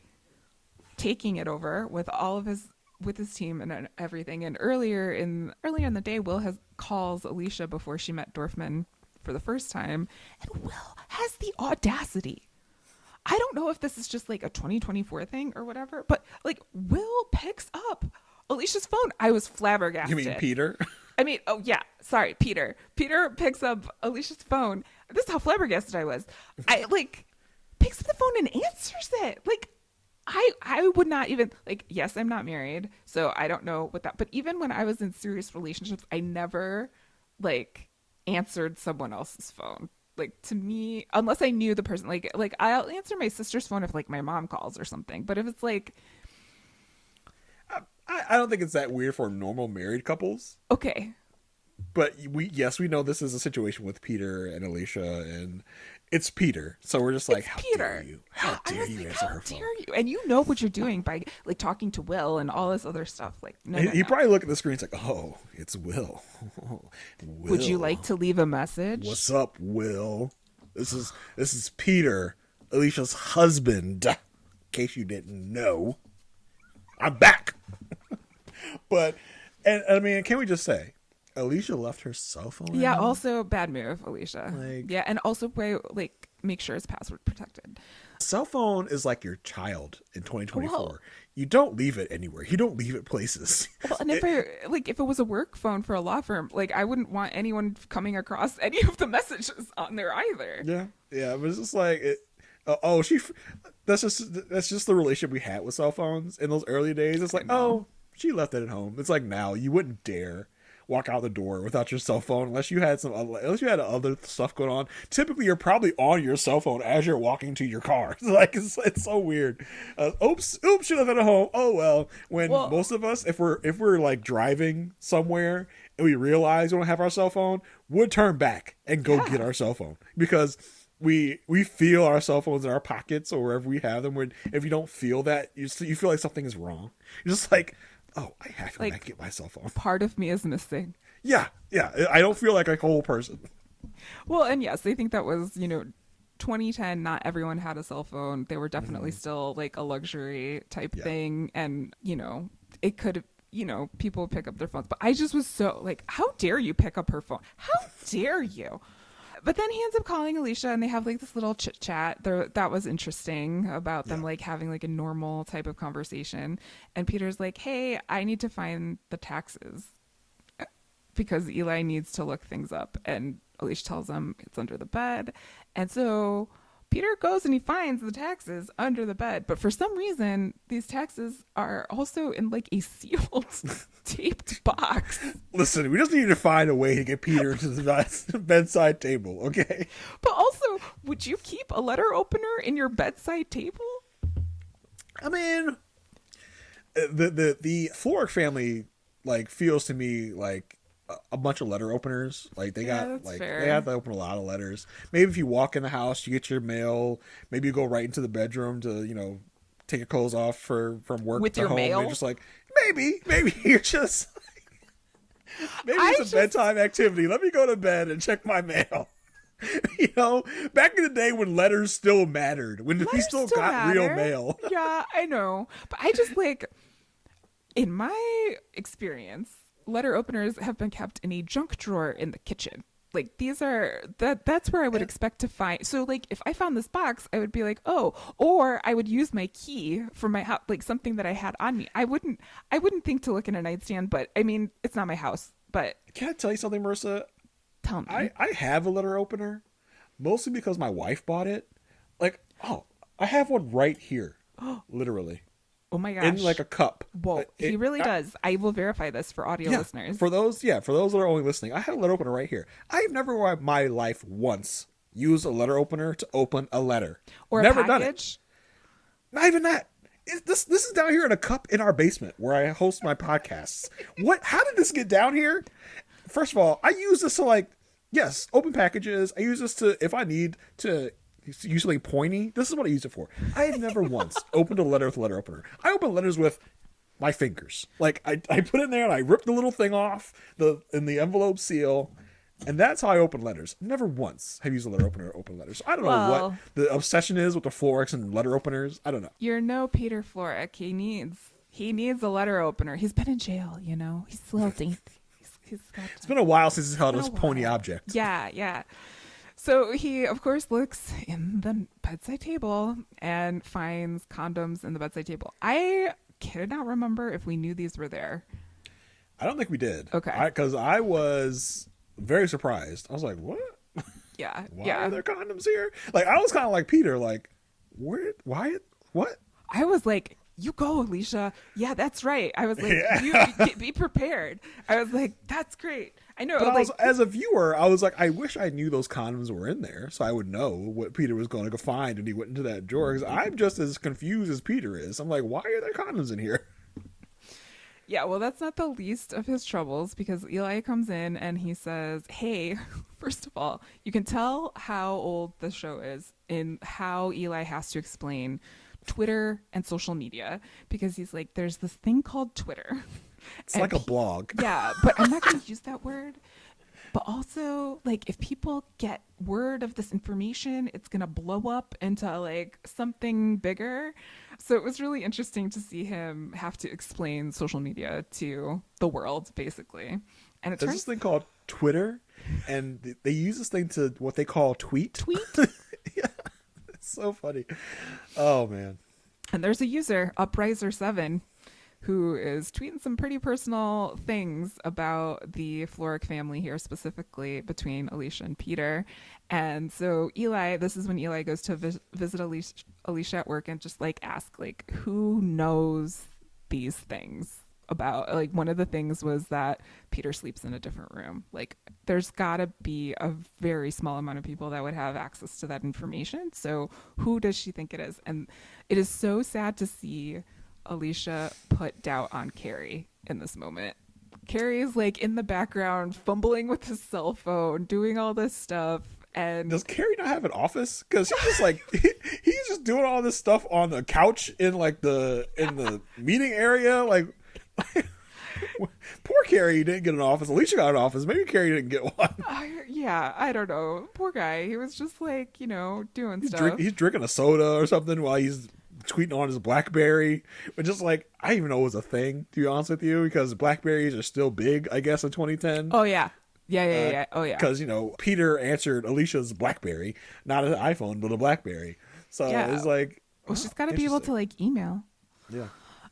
S2: taking it over with all of his with his team and everything. And earlier in the day, Will calls Alicia before she met Dorfman for the first time, and Will has the audacity. I don't know if this is just like a 2024 thing or whatever, but like Will picks up Alicia's phone. I was flabbergasted.
S1: You mean Peter?
S2: I mean, oh yeah, sorry, Peter. Peter picks up Alicia's phone. This is how flabbergasted I was. I like picks up the phone and answers it. Like I would not even like, yes, I'm not married, so I don't know what that, but even when I was in serious relationships, I never like answered someone else's phone. Like, to me, unless I knew the person, like I'll answer my sister's phone if like my mom calls or something. But if it's like,
S1: I don't think it's that weird for normal married couples.
S2: Okay.
S1: But we know this is a situation with Peter and Alicia, and it's Peter. So we're just like, how dare you? How dare you answer her phone?
S2: You? And you know what you're doing by like talking to Will and all this other stuff. Like,
S1: he probably look at the screen. It's like, oh, it's Will.
S2: Will. Would you like to leave a message?
S1: What's up, Will? This is Peter, Alicia's husband. In case you didn't know, I'm back. But, and I mean, can we just say, Alicia left her cell phone?
S2: Yeah, also bad move, Alicia.
S1: Like,
S2: yeah, and also make sure it's password protected.
S1: Cell phone is like your child in 2024.
S2: Well,
S1: you don't leave it anywhere. You don't leave it places.
S2: Well, and if it was a work phone for a law firm, like I wouldn't want anyone coming across any of the messages on there either.
S1: Yeah, but it's just like that's just the relationship we had with cell phones in those early days. It's like, oh, she left it at home. It's like now you wouldn't dare walk out the door without your cell phone unless you had other stuff going on. Typically, you're probably on your cell phone as you're walking to your car. It's so weird. Oops, she left it at home. Oh well. Most of us, if we're like driving somewhere and we realize we don't have our cell phone, we'll turn back and go get our cell phone because we feel our cell phones in our pockets or wherever we have them. If you don't feel that, you feel like something is wrong. You're just like, oh, I have to get my cell phone.
S2: Part of me is missing.
S1: Yeah. I don't feel like a whole person.
S2: Well, and yes, I think that was, 2010. Not everyone had a cell phone. They were definitely still like a luxury type thing. And, it could have, people would pick up their phones. But I just was so like, how dare you pick up her phone? How dare you? But then he ends up calling Alicia and they have like this little chit chat that was interesting about them like having like a normal type of conversation. And Peter's like, hey, I need to find the taxes because Eli needs to look things up. And Alicia tells him it's under the bed. And so Peter goes and he finds the taxes under the bed. But for some reason, these taxes are also in like a sealed taped box.
S1: Listen, we just need to find a way to get Peter to the bedside table, okay?
S2: But also, would you keep a letter opener in your bedside table?
S1: I mean, the Florrick family like feels to me like a bunch of letter openers. Like they got like fair. They have to open a lot of letters. Maybe if you walk in the house, you get your mail. Maybe you go right into the bedroom to take your clothes off from work
S2: with
S1: to
S2: your
S1: home.
S2: mail.
S1: You're just like maybe you're just maybe it's a bedtime activity. Let me go to bed and check my mail. Back in the day when letters still mattered, when we still got real mail.
S2: Yeah, I know, but I just like in my experience. Letter openers have been kept in a junk drawer in the kitchen. Like that's where I would expect to find. So like if I found this box, I would be like, oh, or I would use my key for my house, like something that I had on me. I wouldn't think to look in a nightstand, but I mean, it's not my house. But
S1: can I tell you something, Marissa?
S2: Tell me.
S1: I have a letter opener, mostly because my wife bought it. Like, I have one right here, literally.
S2: Oh my gosh.
S1: In like a cup.
S2: Whoa, he really does. I will verify this for audio listeners.
S1: For those that are only listening, I have a letter opener right here. I've never in my life once used a letter opener to open a letter.
S2: Or
S1: never
S2: a package.
S1: Done it. Not even that. This is down here in a cup in our basement where I host my podcasts. How did this get down here? First of all, I use this to open packages. I use this to, if I need to use something pointy, this is what I use it for. I have never once opened a letter with a letter opener. I open letters with my fingers. Like I put it in there and I ripped the little thing off in the envelope seal. And that's how I open letters. Never once have used a letter opener to open letters. I don't know what the obsession is with the Florix and letter openers. I don't know.
S2: You're no Peter Florek. He needs a letter opener. He's been in jail, you know. He's a little dainty. He's got
S1: It's been a while since he's held his pony object.
S2: Yeah. So he, of course, looks in the bedside table and finds condoms in the bedside table. I cannot remember if we knew these were there.
S1: I don't think we did.
S2: Okay.
S1: Because I was very surprised. I was like, what?
S2: Yeah.
S1: Why are there condoms here? Like, I was kind of like Peter, like, where? Why? What?
S2: I was like, you go, Alicia. Yeah, that's right. I was like, you be prepared. I was like, that's great. I know.
S1: But as a viewer, I was like, I wish I knew those condoms were in there so I would know what Peter was going to go find when he went into that drawer. Because I'm just as confused as Peter is. I'm like, why are there condoms in here?
S2: Yeah, well, that's not the least of his troubles because Eli comes in and he says, hey, first of all, you can tell how old the show is in how Eli has to explain Twitter and social media because he's like, there's this thing called Twitter.
S1: It's like a blog.
S2: Yeah, but I'm not going to use that word. But also, like, if people get word of this information, it's going to blow up into, like, something bigger. So it was really interesting to see him have to explain social media to the world, basically. And
S1: There's this thing called Twitter, and they use this thing to what they call tweet. Yeah, it's so funny. Oh, man.
S2: And there's a user, Upriser7, who is tweeting some pretty personal things about the Florek family here, specifically between Alicia and Peter. And so Eli, this is when Eli goes to visit Alicia at work and just like ask, like, who knows these things about, like, one of the things was that Peter sleeps in a different room. Like, there's gotta be a very small amount of people that would have access to that information. So who does she think it is? And it is so sad to see Alicia put doubt on Carrie in this moment. Carrie is like in the background fumbling with his cell phone, doing all this stuff. And
S1: does Carrie not have an office? Because he's just like he's just doing all this stuff on the couch in like the meeting area. Like poor Carrie didn't get an office. Alicia got an office. Maybe Carrie didn't get one.
S2: I don't know. Poor guy. He was just like, you know, doing stuff.
S1: He's drinking a soda or something while he's tweeting on his BlackBerry, but just like I didn't even know it was a thing, to be honest with you, because Blackberries are still big, I guess, in 2010.
S2: Oh yeah. Oh yeah.
S1: Because you know Peter answered Alicia's BlackBerry, not an iPhone, but a BlackBerry. So it's like,
S2: well, she's got to be able to like email.
S1: Yeah.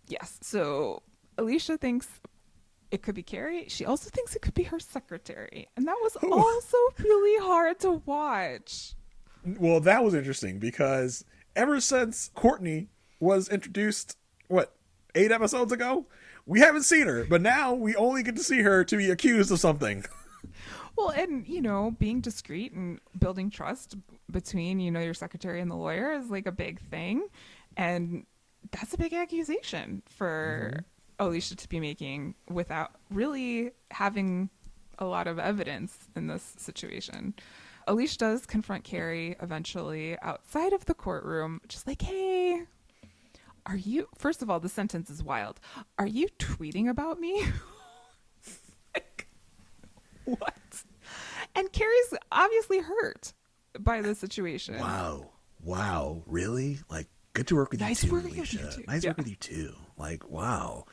S2: Yes. So Alicia thinks it could be Carrie. She also thinks it could be her secretary, and that was also really hard to watch.
S1: Well, that was interesting because ever since Courtney was introduced, 8 episodes ago, we haven't seen her, but now we only get to see her to be accused of something.
S2: Well, and, you know, being discreet and building trust between, you know, your secretary and the lawyer is like a big thing. And that's a big accusation for Alicia to be making without really having a lot of evidence in this situation. Alicia does confront Carrie eventually outside of the courtroom, just like, hey, are you, first of all, the sentence is wild. Are you tweeting about me? Like, what? And Carrie's obviously hurt by the situation.
S1: Wow. Really? Like, good to work with
S2: nice
S1: you too,
S2: work
S1: Alicia.
S2: With you too.
S1: Nice work with you too. Like, wow.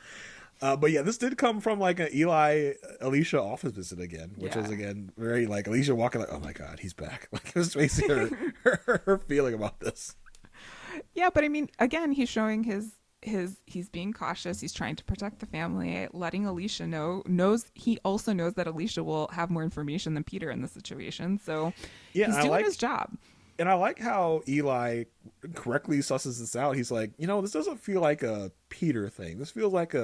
S1: But yeah, this did come from like an Eli Alicia office visit again, which was again very like Alicia walking like, oh my god, he's back. Like it was basically her feeling about this.
S2: Yeah, but I mean, again, he's showing he's being cautious. He's trying to protect the family, letting Alicia he also knows that Alicia will have more information than Peter in this situation. So he's doing his job.
S1: And I like how Eli correctly susses this out. He's like, you know, this doesn't feel like a Peter thing. This feels like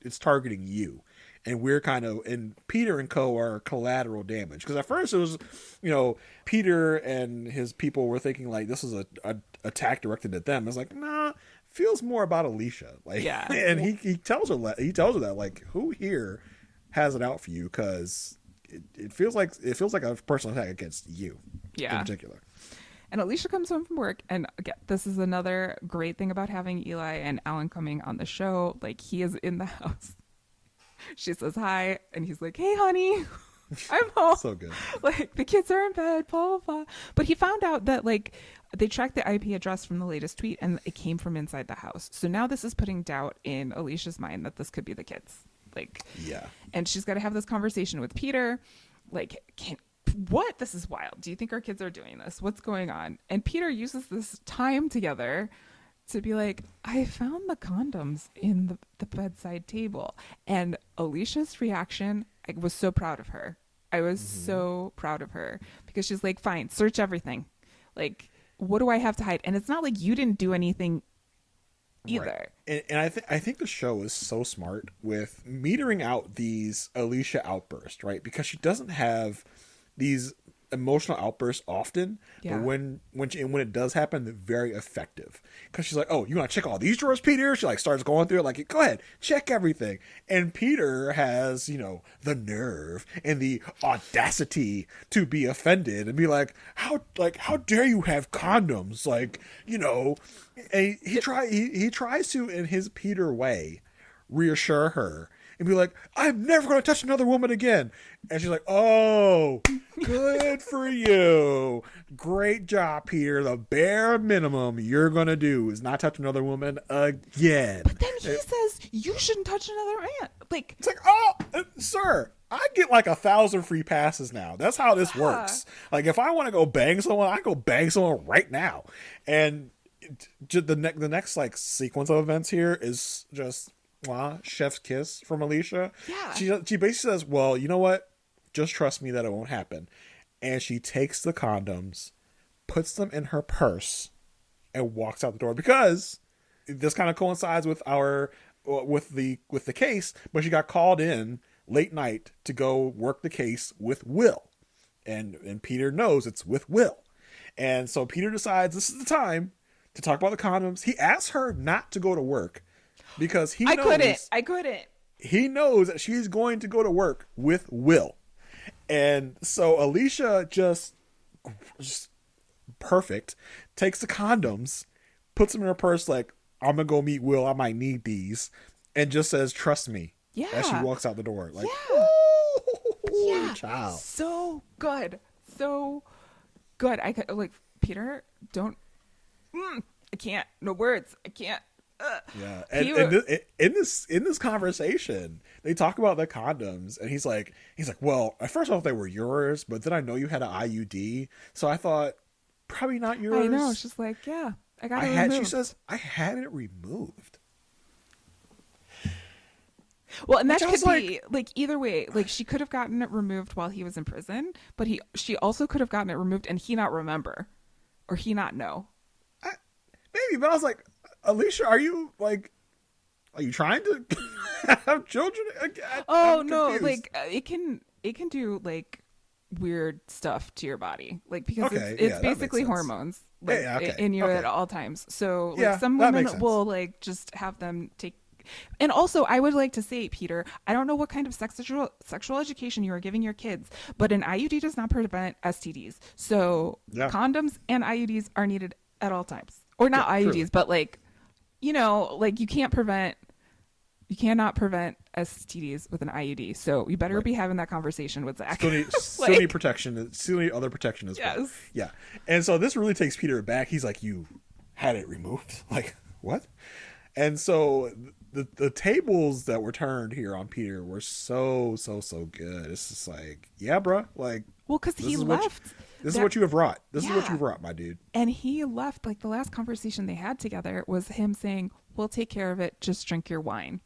S1: it's targeting you. And we're and Peter and co are collateral damage. Because at first it was, you know, Peter and his people were thinking like this was a attack directed at them. It's like, nah, feels more about Alicia. Like, yeah. And he tells her that like, who here has it out for you? Because it feels like a personal attack against you in particular.
S2: And Alicia comes home from work, and again, this is another great thing about having Eli and Alan coming on the show. Like, he is in the house. She says hi, and he's like, "Hey, honey, I'm home."
S1: So good.
S2: Like, the kids are in bed, blah, blah, blah. But he found out that, like, they tracked the IP address from the latest tweet, and it came from inside the house. So now this is putting doubt in Alicia's mind that this could be the kids. Like,
S1: Yeah.
S2: and she's got to have this conversation with Peter. Like, what? This is wild. Do you think our kids are doing this? What's going on? And Peter uses this time together to be like, I found the condoms in the bedside table. And Alicia's reaction, I was so proud of her. I was so proud of her because she's like, fine, search everything. Like, what do I have to hide? And it's not like you didn't do anything either.
S1: Right. And I think the show is so smart with metering out these Alicia outbursts, right? Because she doesn't have these emotional outbursts often,
S2: Yeah.
S1: but when it does happen, they're very effective. Because she's like, "Oh, you want to check all these drawers, Peter?" She like starts going through it, like, "Go ahead, check everything." And Peter has, the nerve and the audacity to be offended and be like, how dare you have condoms?" And he tries to, in his Peter way, reassure her and be like, "I'm never going to touch another woman again." And she's like, "Oh, good for you. Great job, Peter. The bare minimum you're going to do is not touch another woman again."
S2: But then he says, you shouldn't touch another man. Like,
S1: It's like, "Oh, sir, I get like 1,000 free passes now. That's how this works. Like, if I want to go bang someone, I go bang someone right now." And the next like sequence of events here is just chef's kiss from Alicia.
S2: Yeah.
S1: She basically says, "Well, you know what? Just trust me that it won't happen." And she takes the condoms, puts them in her purse, and walks out the door because this kind of coincides with the case. But she got called in late night to go work the case with Will, and Peter knows it's with Will, and so Peter decides this is the time to talk about the condoms. He asks her not to go to work because he knows
S2: I couldn't.
S1: he knows that she's going to go to work with Will. And so Alicia just perfect, takes the condoms, puts them in her purse like, "I'm going to go meet Will. I might need these." And just says, "Trust me."
S2: Yeah.
S1: As she walks out the door. Like,
S2: Yeah.
S1: "Ooh,
S2: Yeah.
S1: child."
S2: So good. So good. I could, like, Peter, don't. I can't. No words. I can't.
S1: Yeah, and in this conversation, they talk about the condoms, and he's like, "Well, at first I thought they were yours, but then I know you had an IUD, so I thought probably not yours."
S2: I know. She's like, yeah, I got it removed.
S1: She says, "I had it removed."
S2: Well, and that
S1: Which I
S2: could
S1: was
S2: be like either way. Like, she could have gotten it removed while he was in prison, but she also could have gotten it removed and he not remember, or he not know.
S1: Maybe, but I was like, "Alicia, are you trying to have children?" I'm
S2: No,
S1: confused.
S2: like, it can do like weird stuff to your body, like, because
S1: Okay,
S2: it's
S1: yeah, that makes
S2: basically
S1: sense.
S2: hormones, like,
S1: Yeah, okay,
S2: in you
S1: okay.
S2: at all times. So like,
S1: Yeah,
S2: some
S1: that
S2: women
S1: makes sense.
S2: will like just have them take. And also, I would like to say, Peter, I don't know what kind of sexual education you are giving your kids, but an IUD does not prevent STDs. So
S1: Yeah.
S2: condoms and IUDs are needed at all times, or not
S1: Yeah,
S2: IUDs,
S1: truly.
S2: but like, like, you cannot prevent STDs with an IUD. So you better
S1: Right.
S2: be having that conversation with Zach.
S1: Still need protection. Still need other protection as well.
S2: Yes.
S1: Yeah. And so this really takes Peter aback. He's like, "You had it removed?" Like, what? And so the tables that were turned here on Peter were so good. It's just like, yeah, bro. Like,
S2: Well, because he left.
S1: This is what you have wrought. This is what
S2: Yeah.
S1: you've wrought, my dude.
S2: And he left, like, the last conversation they had together was him saying, "We'll take care of it. Just drink your wine."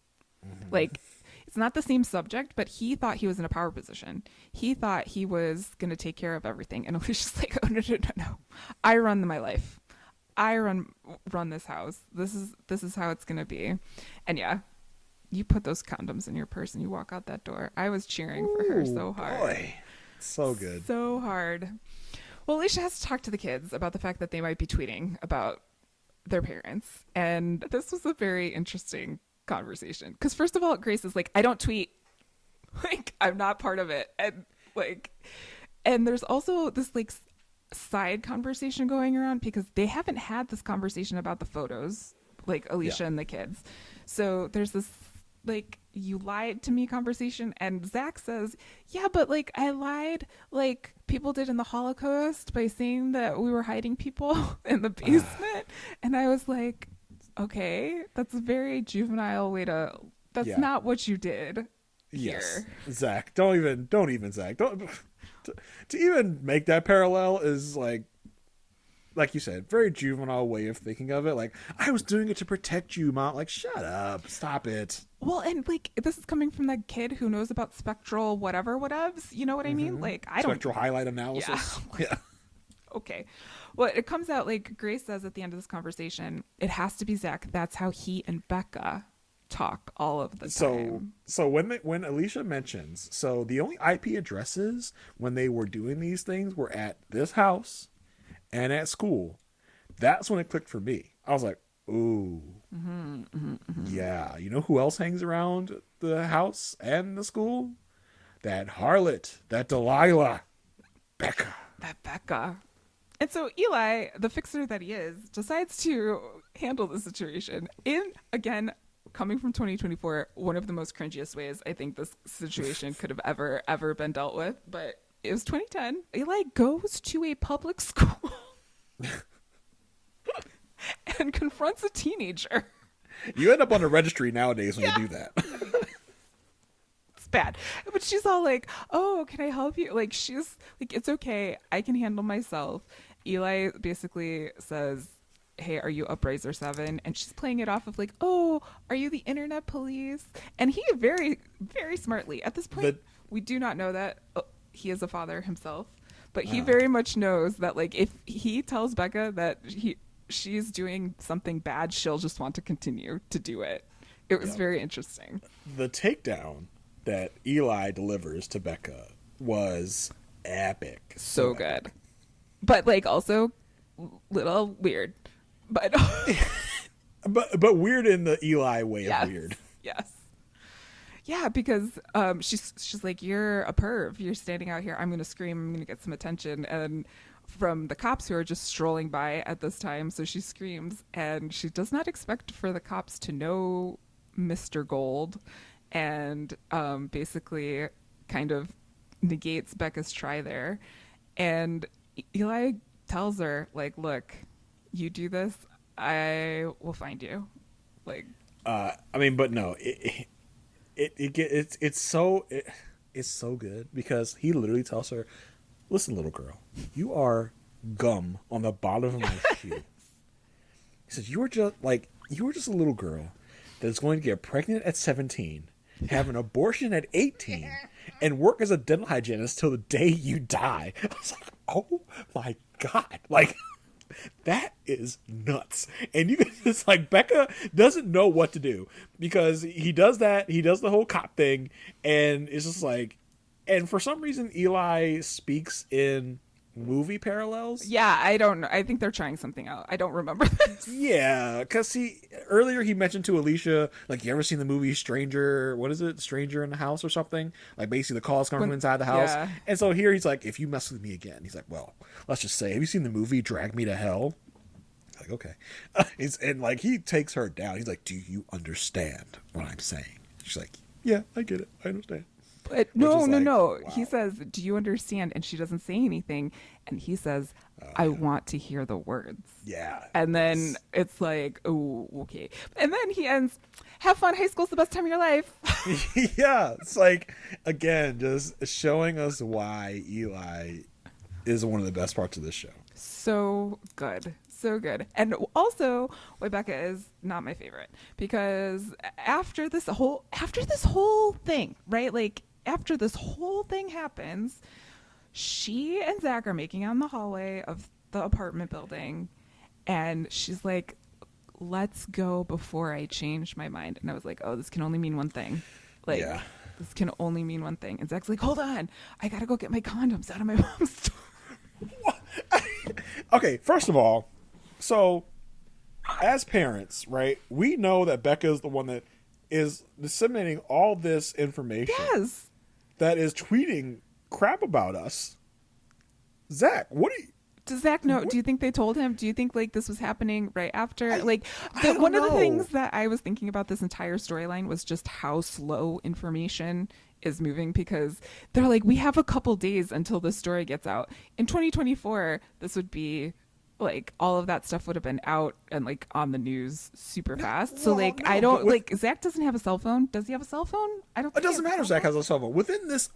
S2: Like, it's not the same subject, but he thought he was in a power position. He thought he was going to take care of everything. And Alicia's like, "Oh, no. I run my life. I run this house. This is how it's going to be." And yeah, you put those condoms in your purse and you walk out that door. I was cheering for her so hard.
S1: Boy. So good.
S2: So hard. Well, Alicia has to talk to the kids about the fact that they might be tweeting about their parents. And this was a very interesting conversation. Because first of all, Grace is like, "I don't tweet. Like, I'm not part of it." And like, and there's also this like side conversation going around because they haven't had this conversation about the photos, like Alicia
S1: Yeah.
S2: and the kids. So there's this like you lied to me conversation, and Zach says, yeah, but like I lied like people did in the Holocaust by saying that we were hiding people in the basement. And I was like, okay, that's a very juvenile way to, that's
S1: Yeah.
S2: not what you did
S1: Yes.
S2: here.
S1: Zach, don't even Zach. Don't to even make that parallel is like you said, very juvenile way of thinking of it. Like, I was doing it to protect you, Mom. Like, shut up. Stop it.
S2: Well, and like this is coming from that kid who knows about spectral whatever whatevs. You know what I mean? Like I don't.
S1: Spectral highlight analysis. Yeah.
S2: Okay. Well, it comes out like Grace says at the end of this conversation. It has to be Zach. That's how he and Becca talk all of the time.
S1: So when Alicia mentions, so the only IP addresses when they were doing these things were at this house and at school. That's when it clicked for me. I was like, ooh, yeah. You know who else hangs around the house and the school? That harlot, that Delilah, Becca.
S2: That Becca. And so Eli, the fixer that he is, decides to handle the situation in, again, coming from 2024, one of the most cringiest ways I think this situation could have ever been dealt with. But it was 2010. Eli goes to a public school and confronts a teenager.
S1: You end up on a registry nowadays when you do that.
S2: It's bad. But she's all like, oh, can I help you? Like, she's like, it's okay. I can handle myself. Eli basically says, hey, are you Upriser 7? And she's playing it off of like, oh, are you the internet police? And he very, very smartly, at this point, we do not know that he is a father himself, but he very much knows that like if he tells Becca that she's doing something bad, she'll just want to continue to do it. It was very interesting.
S1: The takedown that Eli delivers to Becca was epic.
S2: So good. Epic. But like also little weird. But
S1: but weird in the Eli way of weird.
S2: Yes. Yeah, because she's like, you're a perv. You're standing out here. I'm going to scream. I'm going to get some attention. And from the cops who are just strolling by at this time. So she screams, and she does not expect for the cops to know Mr. Gold, and basically kind of negates Becca's try there. And Eli tells her, like, look, you do this, I will find you. Like,
S1: I mean, but no, it's so good because he literally tells her, listen, little girl, you are gum on the bottom of my shoe. He says, you were just a little girl that's going to get pregnant at 17, have an abortion at 18, and work as a dental hygienist till the day you die. I was like, oh my God. Like, that is nuts. And you can just like, Becca doesn't know what to do because he does that. He does the whole cop thing. And it's just like, and for some reason, Eli speaks in movie parallels.
S2: Yeah, I don't know. I think they're trying something out. I don't remember this.
S1: Yeah, because earlier he mentioned to Alicia, like, you ever seen the movie Stranger, what is it? Stranger in the House or something? Like, basically the calls come from inside the house. Yeah. And so here he's like, if you mess with me again, he's like, well, let's just say, have you seen the movie Drag Me to Hell? Like, okay. And like, he takes her down. He's like, do you understand what I'm saying? She's like, yeah, I get it. I understand.
S2: But no. Wow. He says, do you understand? And she doesn't say anything. And he says, I want to hear the words.
S1: Yeah.
S2: And then it's like, oh, okay. And then he ends, have fun. High school's the best time of your life.
S1: Yeah. It's like, again, just showing us why Eli is one of the best parts of this show.
S2: So good. So good. And also why Becca is not my favorite, because after this whole thing, right? Like, after this whole thing happens, she and Zach are making out in the hallway of the apartment building, and she's like, let's go before I change my mind. And I was like, oh, this can only mean one thing. Like, yeah. This can only mean one thing. And Zach's like, hold on, I gotta go get my condoms out of my mom's store.
S1: Okay, first of all, so as parents, right, we know that Becca is the one that is disseminating all this information.
S2: Yes.
S1: That is tweeting crap about us. Zach, what are you...
S2: Does Zach know? Do you think they told him? Do you think like this was happening right after?
S1: One
S2: of the things that I was thinking about this entire storyline was just how slow information is moving, because they're like, we have a couple days until the story gets out. In 2024, this would be like all of that stuff would have been out and like on the news super fast. So like I don't like Zach doesn't have a cell phone. Does he have a cell phone? I don't.
S1: It doesn't matter. Zach has a cell phone within this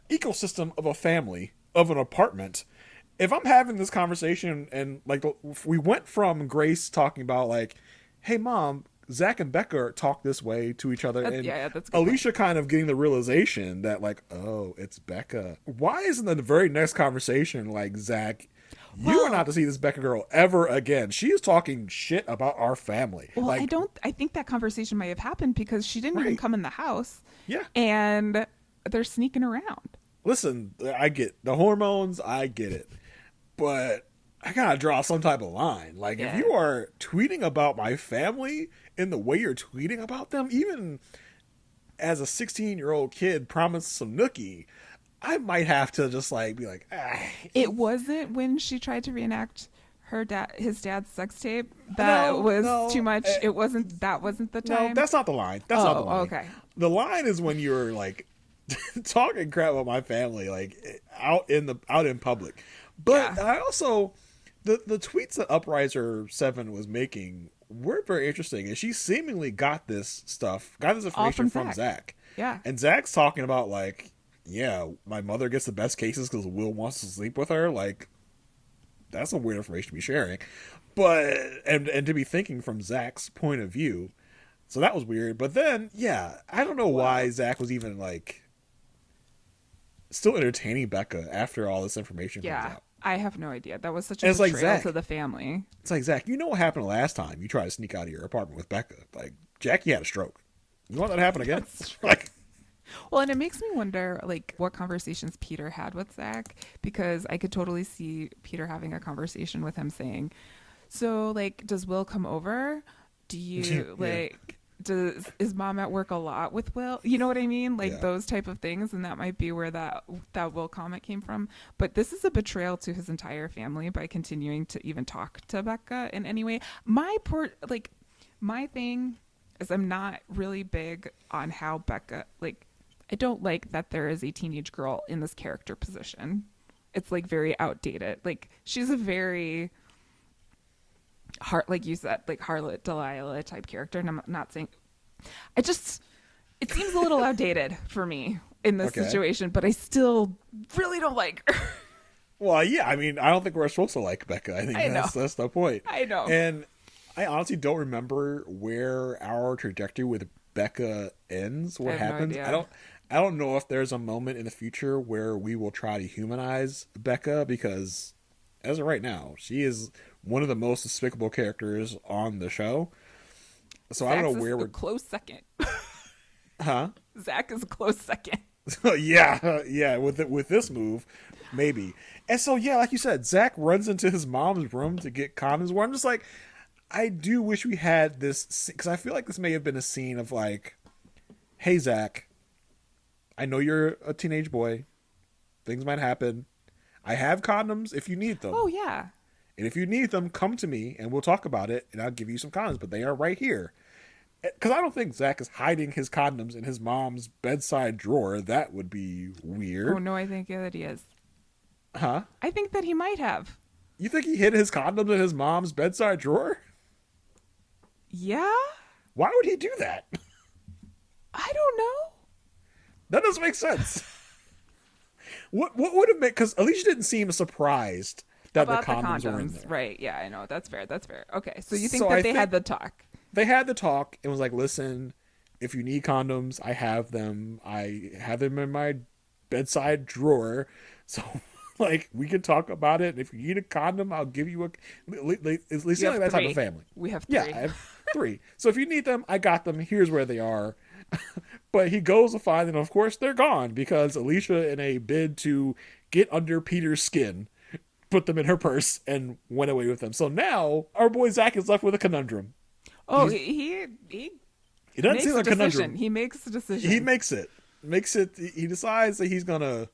S1: ecosystem of a family, of an apartment. If I'm having this conversation and like we went from Grace talking about like, hey mom, Zach and Becca talk this way to each other, and
S2: that's
S1: Alicia kind of getting the realization that like, oh, it's Becca. Why isn't the very next conversation like, Zach, you are not to see this Becca girl ever again. She is talking shit about our family.
S2: Well,
S1: like,
S2: I think that conversation might have happened because she didn't even come in the house.
S1: Yeah.
S2: And they're sneaking around.
S1: Listen, I get the hormones, I get it. But I gotta draw some type of line. Like, if you are tweeting about my family in the way you're tweeting about them, even as a 16-year-old kid promised some nookie, I might have to just like be like, ah.
S2: It wasn't when she tried to reenact his dad's sex tape that was too much. That wasn't the time.
S1: No, that's not the line. That's not the line.
S2: Okay.
S1: The line is when you're like talking crap about my family, like out in public. But I also the tweets that Upriser 7 was making were very interesting, and she seemingly got this information from Zach.
S2: Yeah.
S1: And Zach's talking about like, yeah, my mother gets the best cases because Will wants to sleep with her. Like, that's some weird information to be sharing, but and to be thinking from Zach's point of view. So that was weird. But then, I don't know why Zach was even like still entertaining Becca after all this information comes out.
S2: I have no idea. That was such a betrayal to the family.
S1: It's like, Zach, you know what happened last time you tried to sneak out of your apartment with Becca? Like, Jackie had a stroke. You want that to happen again? Like,
S2: well, and it makes me wonder, like, what conversations Peter had with Zach, because I could totally see Peter having a conversation with him saying, so, like, does Will come over? Do you, like... Is mom at work a lot with Will? You know what I mean? Like those type of things, and that might be where that Will comment came from. But this is a betrayal to his entire family by continuing to even talk to Becca in any way. My thing is I'm not really big on how Becca, like, I don't like that there is a teenage girl in this character position. It's like very outdated. Like, she's a very like you said, like Harlot Delilah type character, and I'm not saying it seems a little outdated for me in this situation, but I still really don't like her.
S1: Well, yeah, I mean, I don't think we're supposed to like Becca. I think that's the point.
S2: I know.
S1: And I honestly don't remember where our trajectory with Becca ends, what happens.
S2: No,
S1: I don't know if there's a moment in the future where we will try to humanize Becca, because as of right now, she is one of the most despicable characters on the show. So I don't know where we're
S2: close second.
S1: Huh?
S2: Zach is a close second.
S1: yeah. With this move, maybe. And so like you said, Zach runs into his mom's room to get condoms. Where I'm just like, I do wish we had this, because I feel like this may have been a scene of like, hey Zach, I know you're a teenage boy. Things might happen. I have condoms if you need them.
S2: Oh yeah.
S1: And if you need them, come to me and we'll talk about it, and I'll give you some condoms, but they are right here. Because I don't think Zach is hiding his condoms in his mom's bedside drawer. That would be weird.
S2: Oh, no, I think that he is.
S1: Huh?
S2: I think that he might have.
S1: You think he hid his condoms in his mom's bedside drawer?
S2: Yeah?
S1: Why would he do that?
S2: I don't know.
S1: That doesn't make sense. What would have made... Because Alicia didn't seem surprised that the condoms were in there.
S2: Right, yeah, I know. That's fair. Okay, so you think that they had the talk.
S1: They had the talk and was like, listen, if you need condoms, I have them. I have them in my bedside drawer. So, like, we can talk about it. And if you need a condom, I'll give you a... At least like that type of family.
S2: We have 3.
S1: Yeah, I have 3. So if you need them, I got them. Here's where they are. But he goes to find them. Of course, they're gone because Alicia, in a bid to get under Peter's skin, put them in her purse and went away with them. So now our boy Zach is left with a conundrum.
S2: Oh, he
S1: doesn't seem like a conundrum.
S2: He makes a decision.
S1: He makes it. He decides that he's gonna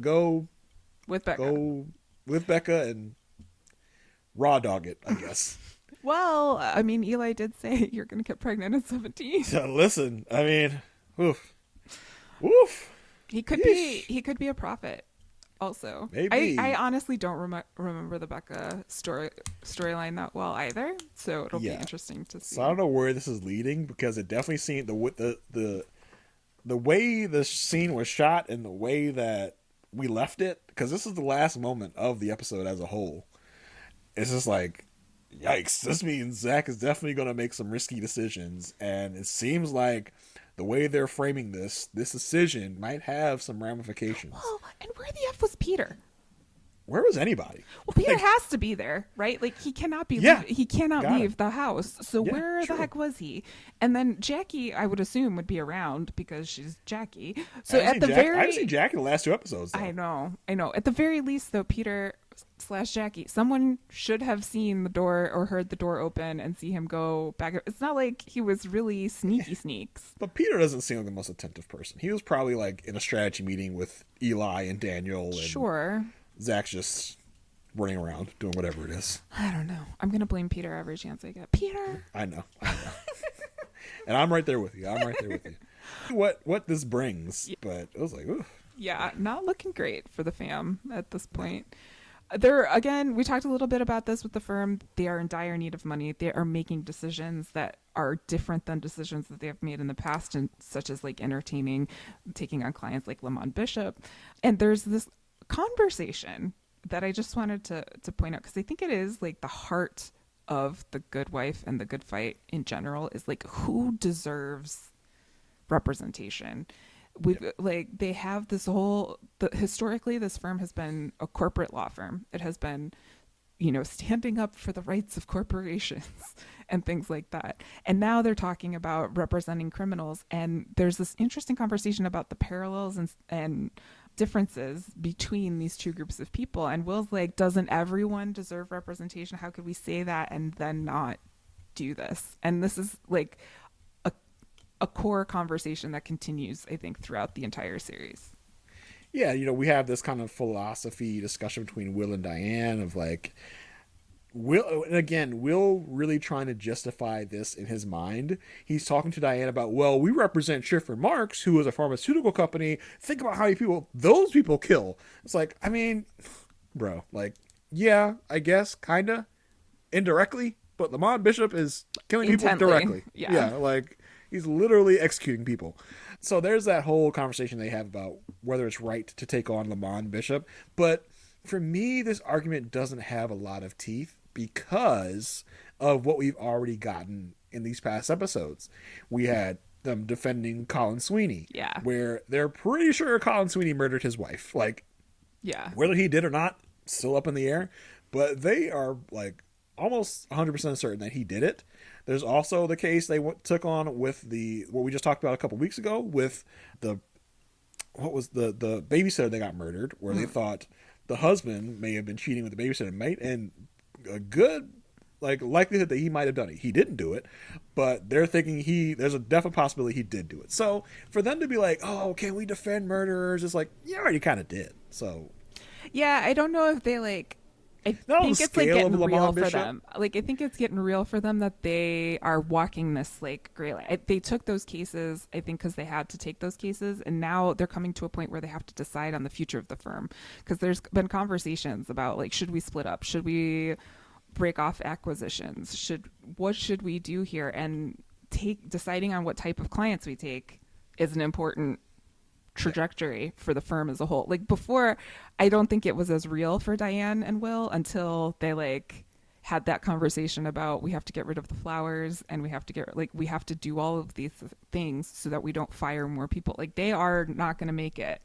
S1: go
S2: With Becca.
S1: Go with Becca and raw dog it, I guess.
S2: Well, I mean, Eli did say you're going to get pregnant at 17.
S1: So listen, I mean, woof. Woof.
S2: He could be a prophet. Also,
S1: Maybe.
S2: I honestly don't remember the Becca storyline that well either, so it'll be interesting to see.
S1: So I don't know where this is leading, because it definitely seemed the way the scene was shot and the way that we left it, because this is the last moment of the episode as a whole. It's just like, yikes! This means Zach is definitely going to make some risky decisions, and it seems like the way they're framing this decision might have some ramifications.
S2: Well, and where the F was Peter?
S1: Where was anybody?
S2: Well, Peter has to be there, right? Like, he cannot be. He cannot leave the house. So where the heck was he? And then Jackie, I would assume, would be around because she's Jackie. So at the very,
S1: I've seen Jackie in the last 2 episodes. Though.
S2: I know. At the very least, though, Peter / Jackie, someone should have seen the door or heard the door open and see him go back. It's not like he was really sneaks.
S1: But Peter doesn't seem like the most attentive person. He was probably like in a strategy meeting with Eli and Daniel. And
S2: sure.
S1: Zach's just running around doing whatever it is.
S2: I don't know. I'm going to blame Peter every chance I get. Peter!
S1: I know. And I'm right there with you. What this brings, but it was like, ooh.
S2: Yeah, not looking great for the fam at this point. Again, we talked a little bit about this with the firm. They are in dire need of money. They are making decisions that are different than decisions that they have made in the past, and such as like taking on clients like Lamond Bishop. And there's this conversation that I just wanted to point out, because I think it is like the heart of The Good Wife and The Good Fight in general, is like, who deserves representation? They have this historically this firm has been a corporate law firm. It has been, standing up for the rights of corporations and things like that. And now they're talking about representing criminals. And there's this interesting conversation about the parallels and differences between these two groups of people. And Will's like, doesn't everyone deserve representation? How could we say that and then not do this? And this is like a core conversation that continues, I think, throughout the entire series.
S1: Yeah, we have this kind of philosophy discussion between Will and Diane of like, Will really trying to justify this in his mind. He's talking to Diane about, well, we represent Schiffer Marks, who is a pharmaceutical company. Think about how many people those people kill. It's like, I mean, bro, like, yeah, I guess, kind of, indirectly, but Lamond Bishop is killing people directly. Yeah, like, he's literally executing people. So there's that whole conversation they have about whether it's right to take on Lamond Bishop. But for me, this argument doesn't have a lot of teeth because of what we've already gotten in these past episodes. We had them defending Colin Sweeney.
S2: Yeah.
S1: Where they're pretty sure Colin Sweeney murdered his wife. Like,
S2: yeah.
S1: Whether he did or not, still up in the air. But they are like almost 100% certain that he did it. There's also the case they took on with what we just talked about a couple weeks ago with the babysitter that got murdered, where they thought the husband may have been cheating with the babysitter mate, and a good likelihood that he might have done it. He didn't do it, but they're thinking there's a definite possibility he did do it. So for them to be like, oh, can we defend murderers? It's like, you already kind of did. So yeah,
S2: I don't know if they I think it's like getting real for them. Like, I think it's getting real for them that they are walking this like gray line. They took those cases, I think, because they had to take those cases, and now they're coming to a point where they have to decide on the future of the firm. Because there's been conversations about like, should we split up? Should we break off acquisitions? What should we do here? And deciding on what type of clients we take is an important trajectory for the firm as a whole. Like, before, I don't think it was as real for Diane and Will until they had that conversation about, we have to get rid of the flowers and we have to do all of these things so that we don't fire more people. Like, they are not going to make it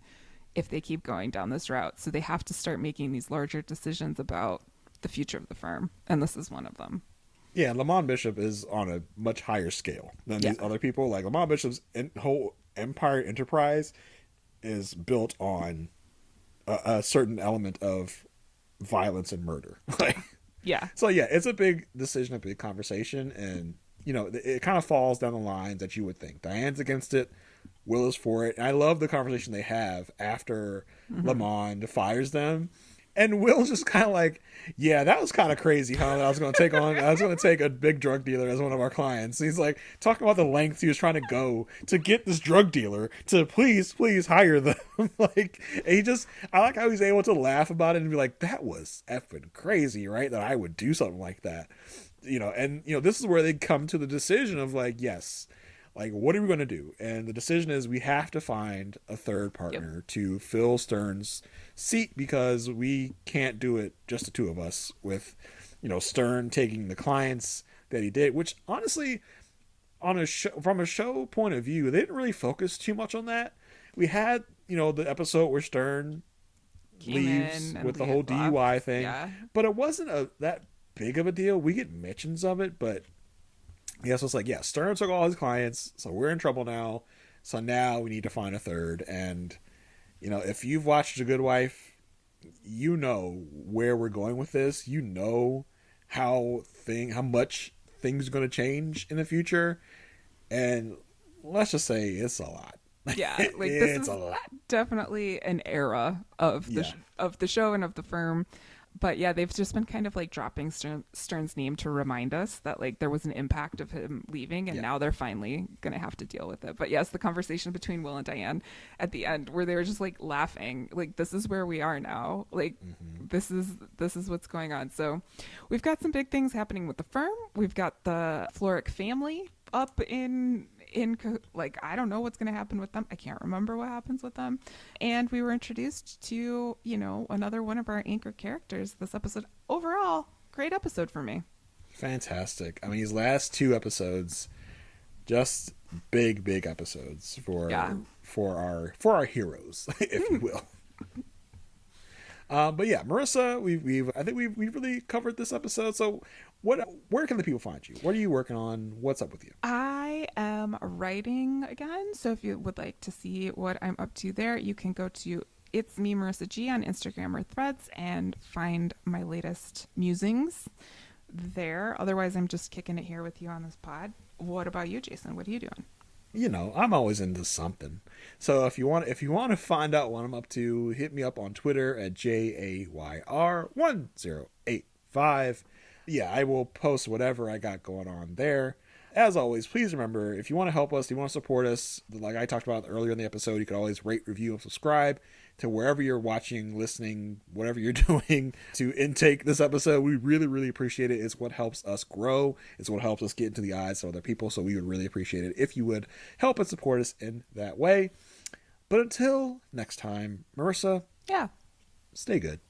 S2: if they keep going down this route. So they have to start making these larger decisions about the future of the firm, and this is one of them.
S1: Yeah, Lamond Bishop is on a much higher scale than these other people. Like, Lamond Bishop's whole empire enterprise is built on a certain element of violence and murder.
S2: Yeah.
S1: So yeah, it's a big decision, a big conversation, and it kind of falls down the lines that you would think. Diane's against it, Will is for it. And I love the conversation they have after Lamond fires them. And Will's just kind of like, yeah, that was kind of crazy, huh? That I was going to take a big drug dealer as one of our clients. He's like talking about the lengths he was trying to go to get this drug dealer to please hire them. Like, I like how he's able to laugh about it and be like, that was effing crazy, right? That I would do something like that, and this is where they come to the decision of like, yes, like, what are we going to do? And the decision is we have to find a third partner to fill Stern's seat, because we can't do it just the two of us with, Stern taking the clients that he did, which honestly, from a show point of view, they didn't really focus too much on that. We had, the episode where Stern leaves with the whole DUI thing, but it wasn't that big of a deal. We get mentions of it, but yeah, so it's like, yeah, Stern took all his clients, so we're in trouble now. So now we need to find a third. And, if you've watched The Good Wife, you know where we're going with this. You know how much things are going to change in the future. And let's just say it's a lot.
S2: Yeah, like this is a lot. Definitely an era of the show and of the firm. But yeah, they've just been kind of like dropping Stern's name to remind us that like there was an impact of him leaving, and now they're finally going to have to deal with it. But yes, the conversation between Will and Diane at the end where they were just like laughing, like this is where we are now. Like this is what's going on. So we've got some big things happening with the firm. We've got the Florrick family up in like, I don't know what's going to happen with them. I can't remember what happens with them. And we were introduced to, another one of our anchor characters this episode. Overall, great episode for me.
S1: Fantastic. I mean, these last two episodes, just big episodes for our heroes, if you will. But yeah, Marissa, I think we've really covered this episode. So where can the people find you? What are you working on? What's up with you?
S2: I am writing again. So if you would like to see what I'm up to there, you can go to It's Me, Marissa G on Instagram or Threads and find my latest musings there. Otherwise, I'm just kicking it here with you on this pod. What about you, Jason? What are you doing?
S1: I'm always into something. So if you want to find out what I'm up to, hit me up on Twitter at JAYR1085. Yeah, I will post whatever I got going on there. As always, please remember, if you want to help us, if you want to support us, like I talked about earlier in the episode, you can always rate, review, and subscribe to wherever you're watching, listening, whatever you're doing to intake this episode. We really, really appreciate it. It's what helps us grow. It's what helps us get into the eyes of other people. So we would really appreciate it if you would help and support us in that way. But until next time, Marissa.
S2: Yeah.
S1: Stay good.